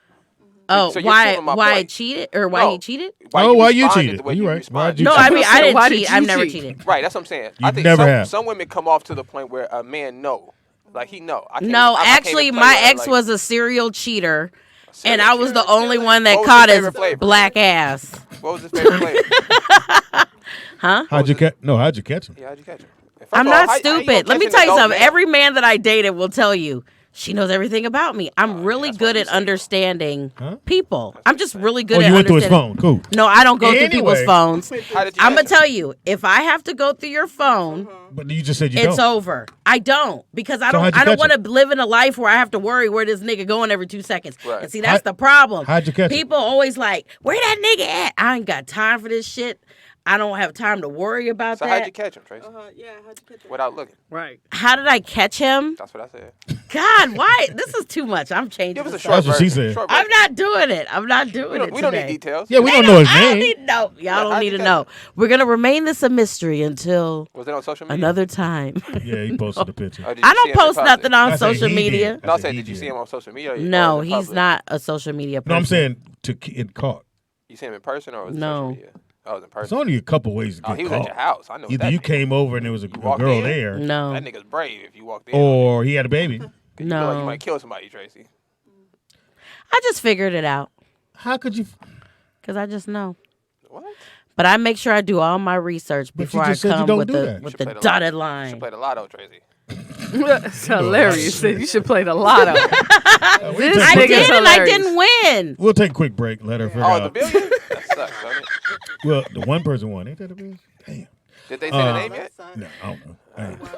Oh, so you're why proving my I point. cheated? Or why No. he cheated? Why you responded cheated? the way You you right. responded. Why'd you No, cheat? I mean, I Why didn't did cheat. I've you never cheat? cheated. Right, that's what I'm saying. You I think never have. some women come off to the point where a man know. Like he know. I can't No, even- I can't actually, even play my with her, ex like, was a serial cheater. And serial I was the only one that What was caught his his favorite flavor? black ass. What was his favorite flavor? Huh? How'd you catch? No, how'd you catch him? Yeah, how'd you catch him? First I'm of all, not how you stupid. gonna Let me catch tell an you adult something. man? Every man that I dated will tell you she knows everything about me. I'm really that's good what at you say. understanding Huh? people. I'm just really good Oh, at you went through his understanding. phone. Cool. No, I don't go through people's Anyway. phones. How did you I'm catch gonna him? tell you, if I have to go through your phone, But you just said you it's don't. over. I don't because I So don't. how'd you I don't catch want him? to live in a life where I have to worry where this nigga going every 2 seconds. Right. And see, that's the problem. How'd you catch him? People always like, where that nigga at? I ain't got time for this shit. I don't have time to worry about So that. how'd you catch him, Tracy? Yeah, how'd you catch him? Without looking. Right. How did I catch him? That's what I said. God, why? This is too much. I'm changing. Give us a the short That's what she version. said. Short I'm version. not doing it. I'm not doing it. We don't need today. details. Yeah, we don't know his I don't name. need to know. Y'all how'd don't need you to catch know. him? We're gonna remain this a mystery until Was it on social media? another time. Yeah, he posted the picture. Or did you I see don't him in post public? nothing on I said social he media. did. No, I said said, he did you did. see him on social media? Or No, in he's public? not a social media person. No, I'm saying in caught. You see him in person or was it No. social media? Oh, it was in There's person. only a couple ways to Oh, get he was caught. at your house. I know Either that you nigga. came over and there was a walked girl in? there, No. That nigga's brave if you walked in. or he had a baby. 'Cause you feel like you No. might kill somebody, Tracy. I just figured it out How could you? because I just know. What? But I make sure I do all my research But you before I just said you come don't with do the that. with Should the play the dotted You line. should play the lotto, Tracy. It's hilarious. You should play the lotto. This I Quick- did, nigga's and I hilarious. didn't win. We'll take a quick break. Let her figure Oh, the out. billion? That sucks, doesn't it? Well, the one person won. Ain't that a billion? Damn. Did they say the name yet? No, I don't know.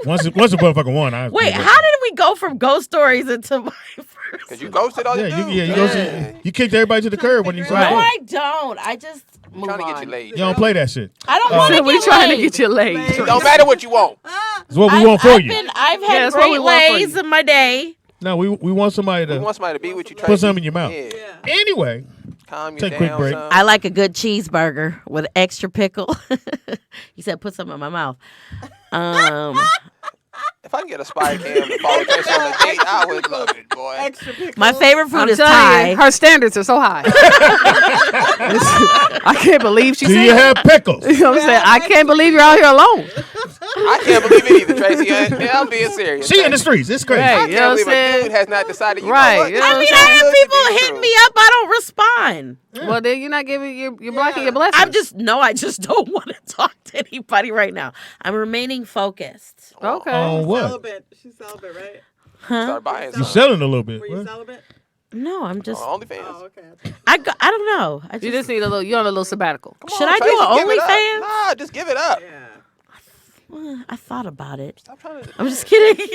Once the motherfucker won, I was Wait, gonna how did we go from ghost stories into my first? Because you ghosted all your Yeah, dudes. you go see, you kicked everybody to the curb when you saw No, it. I don't. I just move Trying to get on. you laid. You don't play that shit. I don't want to We get trying to laid. get you laid. It don't matter what you want. It's what we want for you. I've Yeah, had that's what we great want for lays you. in my day. No, we want somebody We to want somebody to be with you, Tracy. put something in your mouth. Yeah. Anyway, Calm you Take a down. quick break. son. I like a good cheeseburger with extra pickle. You said put some in my mouth. If I can get a spy cam to follow Tracy on a date, I would love it, boy. Extra pickle. My favorite food I'm is telling Thai. you, her standards are so high. I can't believe she do said you that. have pickles? You know what I'm saying? I can't believe you're out here alone. I can't believe it either, Tracy. Yeah, I'm being serious. She in the streets. It's crazy. Right. I You know can't what believe I'm a saying? dude has not decided. You Right, know what? you know I what mean, I'm I saying? have Good to people be hit true. me up. I don't respond. Well, then you're not giving your blocking your blessings. I just don't want to talk to anybody right now. I'm remaining focused. Okay. On what? Celibate. She's celibate, right? Start buying You something. selling a little bit. Were you What? celibate? No, I'm just. On OnlyFans. Oh, okay. I don't know. I You just. just need a little. You're on a little sabbatical. Come Should on, I do Tracy, an give it up. OnlyFans? Nah, just give it up. Yeah. I thought about it. Stop trying to. I'm just kidding.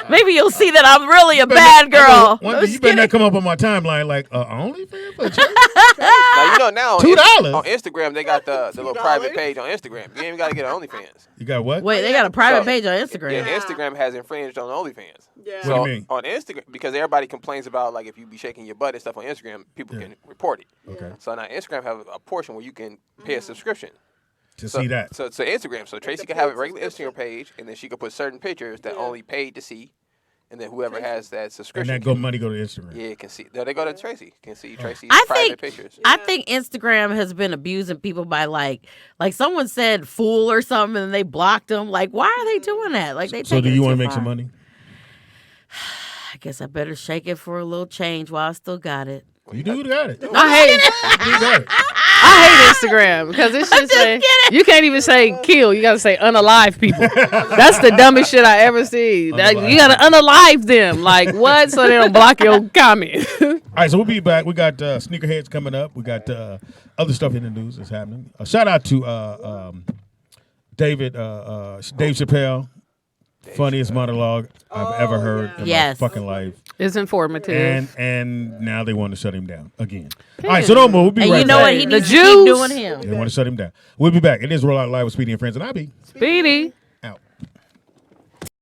Maybe you'll see that I'm really a bad girl. One I'm day just you better not kidding. come up on my timeline like OnlyFans for a check? Now, you know now on $2? on Instagram they got the little private page on Instagram. You ain't even got to get an OnlyFans. You got what? Wait, they got a private So- page on Instagram. Yeah, Instagram has infringed on OnlyFans. Yeah. What do So you mean? on Instagram, because everybody complains about like if you be shaking your butt and stuff on Instagram, people can report it. Okay. So now Instagram have a portion where you can pay a subscription. To So, see that. So Instagram. So Tracy can have a regular Instagram page, and then she can put certain pictures that only paid to see, and then whoever has that And subscription, that money go to Instagram. yeah, can see. No, they go to Tracy. Can see Tracy's I private think pictures. I think Instagram has been abusing people by like someone said fool or something and they blocked them. Like, why are they doing that? Like they. So do you want want to make some money? I guess I better shake it for a little change while I still got it. You do got it. I hate. You got it. I hate Instagram because it should say you can't even say kill. You got to say unalive people. That's the dumbest shit I ever see. That, you got to unalive them. Like what? So they don't block your comment. All right, so we'll be back. We got sneakerheads coming up. We got other stuff in the news that's happening. Shout out to Dave Chappelle. Funniest monologue I've ever heard in my fucking life. It's informative. And now they want to shut him down again. All right, so don't move. We'll be And right you know back. what? He The needs to keep Jews. doing him. They want to shut him down. We'll be back. It is Roll Out Live with Speedy and Friends, and I'll be. Speedy.